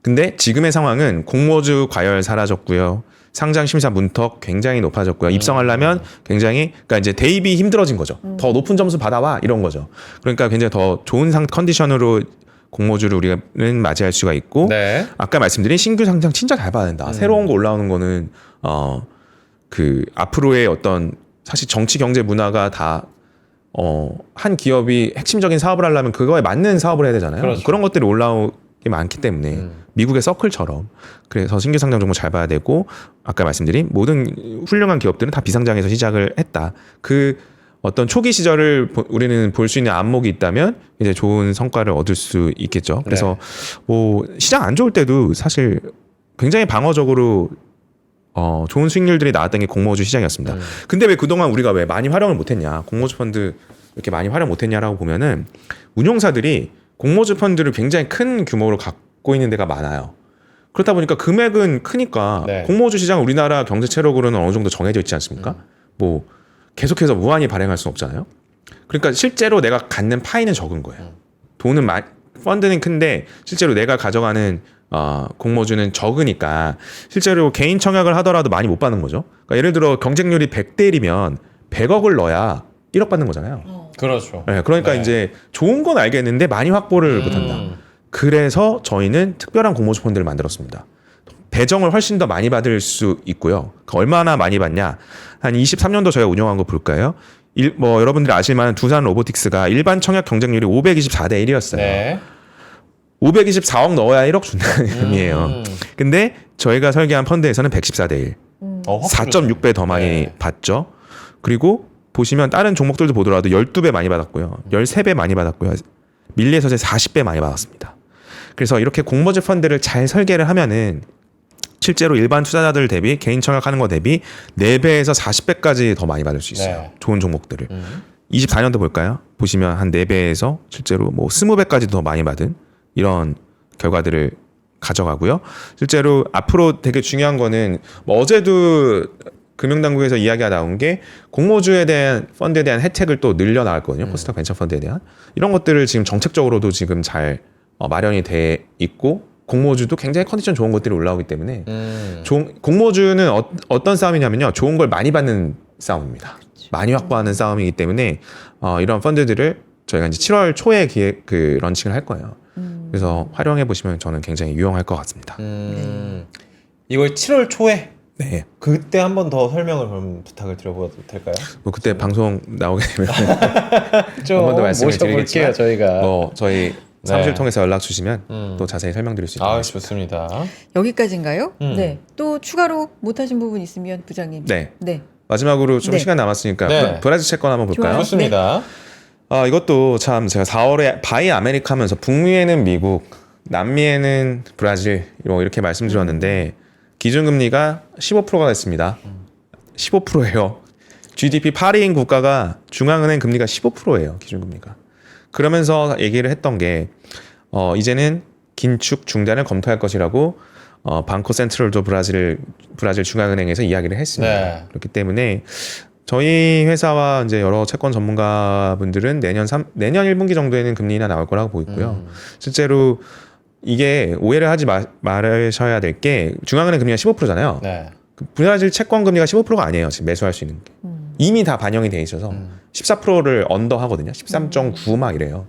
근데 지금의 상황은 공모주 과열 사라졌고요. 상장 심사 문턱 굉장히 높아졌고요. 입성하려면 굉장히 그러니까 이제 대입이 힘들어진 거죠. 더 높은 점수 받아와 이런 거죠. 그러니까 굉장히 더 좋은 컨디션으로 공모주를 우리는 맞이할 수가 있고 네. 아까 말씀드린 신규 상장 진짜 잘 봐야 된다. 새로운 거 올라오는 거는 그 앞으로의 어떤 사실 정치 경제 문화가 다 한 기업이 핵심적인 사업을 하려면 그거에 맞는 사업을 해야 되잖아요. 그렇죠. 그런 것들이 올라오기 많기 때문에 미국의 서클처럼 그래서 신규 상장 정보 잘 봐야 되고 아까 말씀드린 모든 훌륭한 기업들은 다 비상장에서 시작을 했다. 그 어떤 초기 시절을 우리는 볼 수 있는 안목이 있다면 이제 좋은 성과를 얻을 수 있겠죠. 그래서 뭐 시장 안 좋을 때도 사실 굉장히 방어적으로 좋은 수익률들이 나왔던 게 공모주 시장이었습니다. 근데 왜 그동안 우리가 왜 많이 활용을 못했냐, 공모주 펀드 이렇게 많이 활용 못했냐라고 보면은 운용사들이 공모주 펀드를 굉장히 큰 규모로 갖고 있는 데가 많아요. 그렇다 보니까 금액은 크니까 네. 공모주 시장 우리나라 경제 체력으로는 어느 정도 정해져 있지 않습니까? 뭐 계속해서 무한히 발행할 수는 없잖아요. 그러니까 실제로 내가 갖는 파이는 적은 거예요. 돈은 펀드는 큰데 실제로 내가 가져가는 공모주는 적으니까 실제로 개인 청약을 하더라도 많이 못 받는 거죠. 그러니까 예를 들어 경쟁률이 100대 1이면 100억을 넣어야 1억 받는 거잖아요. 그렇죠. 네, 그러니까 네. 이제 좋은 건 알겠는데 많이 확보를 못한다. 그래서 저희는 특별한 공모주 펀드를 만들었습니다. 배정을 훨씬 더 많이 받을 수 있고요. 얼마나 많이 받냐? 한 23년도 저희가 운영한 거 볼까요? 뭐 여러분들이 아실 만한 두산 로보틱스가 일반 청약 경쟁률이 524대 1이었어요. 네. 524억 넣어야 1억 준다는 의미예요. 근데 저희가 설계한 펀드에서는 114대 1. 확실히 4.6배 더 많이 네. 받죠. 그리고 보시면 다른 종목들도 보더라도 12배 많이 받았고요. 13배 많이 받았고요. 밀리에서 40배 많이 받았습니다. 그래서 이렇게 공모주 펀드를 잘 설계를 하면은 실제로 일반 투자자들 대비 개인 청약하는 거 대비 4배에서 40배까지 더 많이 받을 수 있어요. 네. 좋은 종목들을. 24년도 볼까요? 보시면 한 4배에서 실제로 뭐 20배까지 더 많이 받은 이런 결과들을 가져가고요. 실제로 앞으로 되게 중요한 거는 뭐 어제도 금융당국에서 이야기가 나온 게 공모주에 대한 펀드에 대한 혜택을 또 늘려 나갔거든요. 코스닥 벤처 펀드에 대한 이런 것들을 지금 정책적으로도 지금 잘 마련이 돼 있고 공모주도 굉장히 컨디션 좋은 것들이 올라오기 때문에 공모주는 어떤 싸움이냐면요. 좋은 걸 많이 받는 싸움입니다. 많이 확보하는 싸움이기 때문에 이런 펀드들을 저희가 이제 7월 초에 런칭을 할 거예요. 그래서 활용해 보시면 저는 굉장히 유용할 것 같습니다. 이걸 7월 초에 네. 그때 한 번 더 설명을 그럼 부탁을 드려봐도 될까요? 뭐 그때 방송 나오게 되면 좀 한 번 더 말씀을 모셔볼게요, 드리겠지만 저희가. 뭐 저희 사무실 네. 통해서 연락 주시면 또 자세히 설명드릴 수 있도록 아, 하겠습니다. 좋습니다. 여기까지인가요? 음. 네. 또 추가로 못하신 부분 있으면 부장님. 네. 네. 마지막으로 좀 네. 시간 남았으니까 네. 브라질 채권 한번 볼까요? 좋아요. 좋습니다. 이것도 참 제가 4월에 바이 아메리카 하면서 북미에는 미국, 남미에는 브라질 뭐 이렇게 말씀드렸는데 기준금리가 15%가 됐습니다. 15%예요. GDP 8위인 국가가 중앙은행 금리가 15%예요. 기준금리가. 그러면서 얘기를 했던 게 이제는 긴축 중단을 검토할 것이라고 방코 센트럴도 브라질 중앙은행에서 이야기를 했습니다. 네. 그렇기 때문에 저희 회사와 이제 여러 채권 전문가분들은 내년 1분기 정도에는 금리 인하 나올 거라고 보이고요. 실제로 이게 오해를 하지 말으셔야 될 게 중앙은행 금리가 15%잖아요. 네. 그 브라질 채권 금리가 15%가 아니에요. 지금 매수할 수 있는 게. 이미 다 반영이 돼 있어서 14%를 언더 하거든요. 13.9 막 이래요.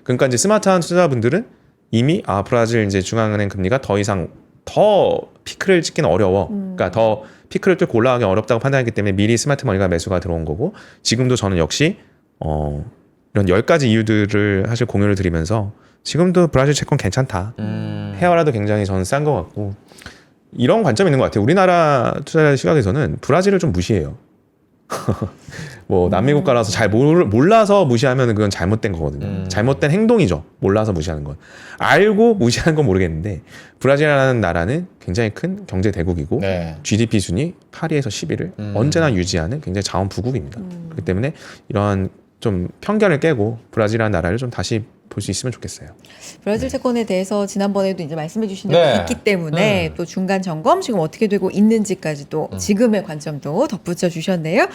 그러니까 이제 스마트한 투자자분들은 이미 브라질 이제 중앙은행 금리가 더 이상 더 피크를 찍기는 어려워. 그러니까 더 피크를 뚫고 올라가기 어렵다고 판단했기 때문에 미리 스마트 머니가 매수가 들어온 거고, 지금도 저는 역시 이런 10가지 이유들을 사실 공유를 드리면서 지금도 브라질 채권 괜찮다. 헤어라도 굉장히 저는 싼 것 같고, 이런 관점이 있는 것 같아요. 우리나라 투자자 시각에서는 브라질을 좀 무시해요. 뭐 남미 국가라서 잘 몰라서 무시하면 그건 잘못된 거거든요. 잘못된 행동이죠. 몰라서 무시하는 건. 알고 무시하는 건 모르겠는데, 브라질이라는 나라는 굉장히 큰 경제 대국이고 네. GDP 순위 8위에서 10위를 언제나 유지하는 굉장히 자원 부국입니다. 그렇기 때문에 이런 좀 편견을 깨고 브라질이라는 나라를 좀 다시 볼 수 있으면 좋겠어요. 브라질 채권에 대해서 지난번에도 이제 말씀해 주신 적이 네. 있기 때문에 또 중간 점검 지금 어떻게 되고 있는지까지도 지금의 관점도 덧붙여 주셨네요.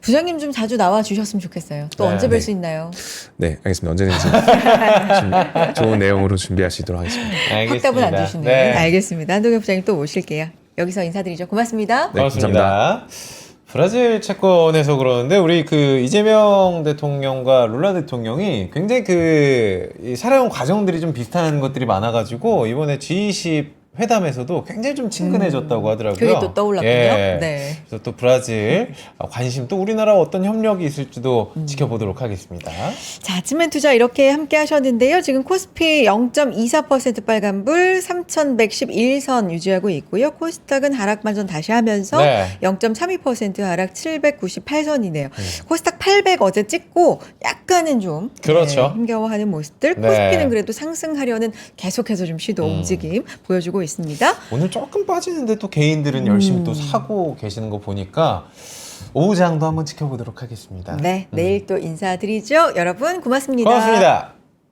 부장님 좀 자주 나와 주셨으면 좋겠어요. 또 네. 언제 뵐 네. 수 있나요? 네, 알겠습니다. 언제든지 좋은 내용으로 준비할 수 있도록 하겠습니다. 확답은 안 주시네요. 네. 알겠습니다. 한동현 부장님 또 모실게요. 여기서 인사드리죠. 고맙습니다. 네, 고맙습니다. 브라질 채권에서 그러는데 우리 그 이재명 대통령과 룰라 대통령이 굉장히 이 살아온 과정들이 좀 비슷한 것들이 많아가지고 이번에 G20 회담에서도 굉장히 좀 친근해졌다고 하더라고요. 그게 또 떠올랐군요. 예. 네. 그래서 또 브라질 관심, 또 우리나라 어떤 협력이 있을지도 지켜보도록 하겠습니다. 자, 아침엔 투자 이렇게 함께 하셨는데요. 지금 코스피 0.24% 빨간불 3,111선 유지하고 있고요. 코스닥은 하락 반전 다시 하면서 네. 0.32% 하락 798선이네요. 코스닥 800 어제 찍고 약간은 좀 그렇죠. 힘겨워하는 모습들. 네. 코스피는 그래도 상승하려는 계속해서 좀 시도 움직임 보여주고 있습니다. 오늘 조금 빠지는데 또 개인들은 열심히 또 사고 계시는 거 보니까 오후장도 한번 지켜보도록 하겠습니다. 네, 내일 또 인사드리죠. 여러분 고맙습니다. 고맙습니다.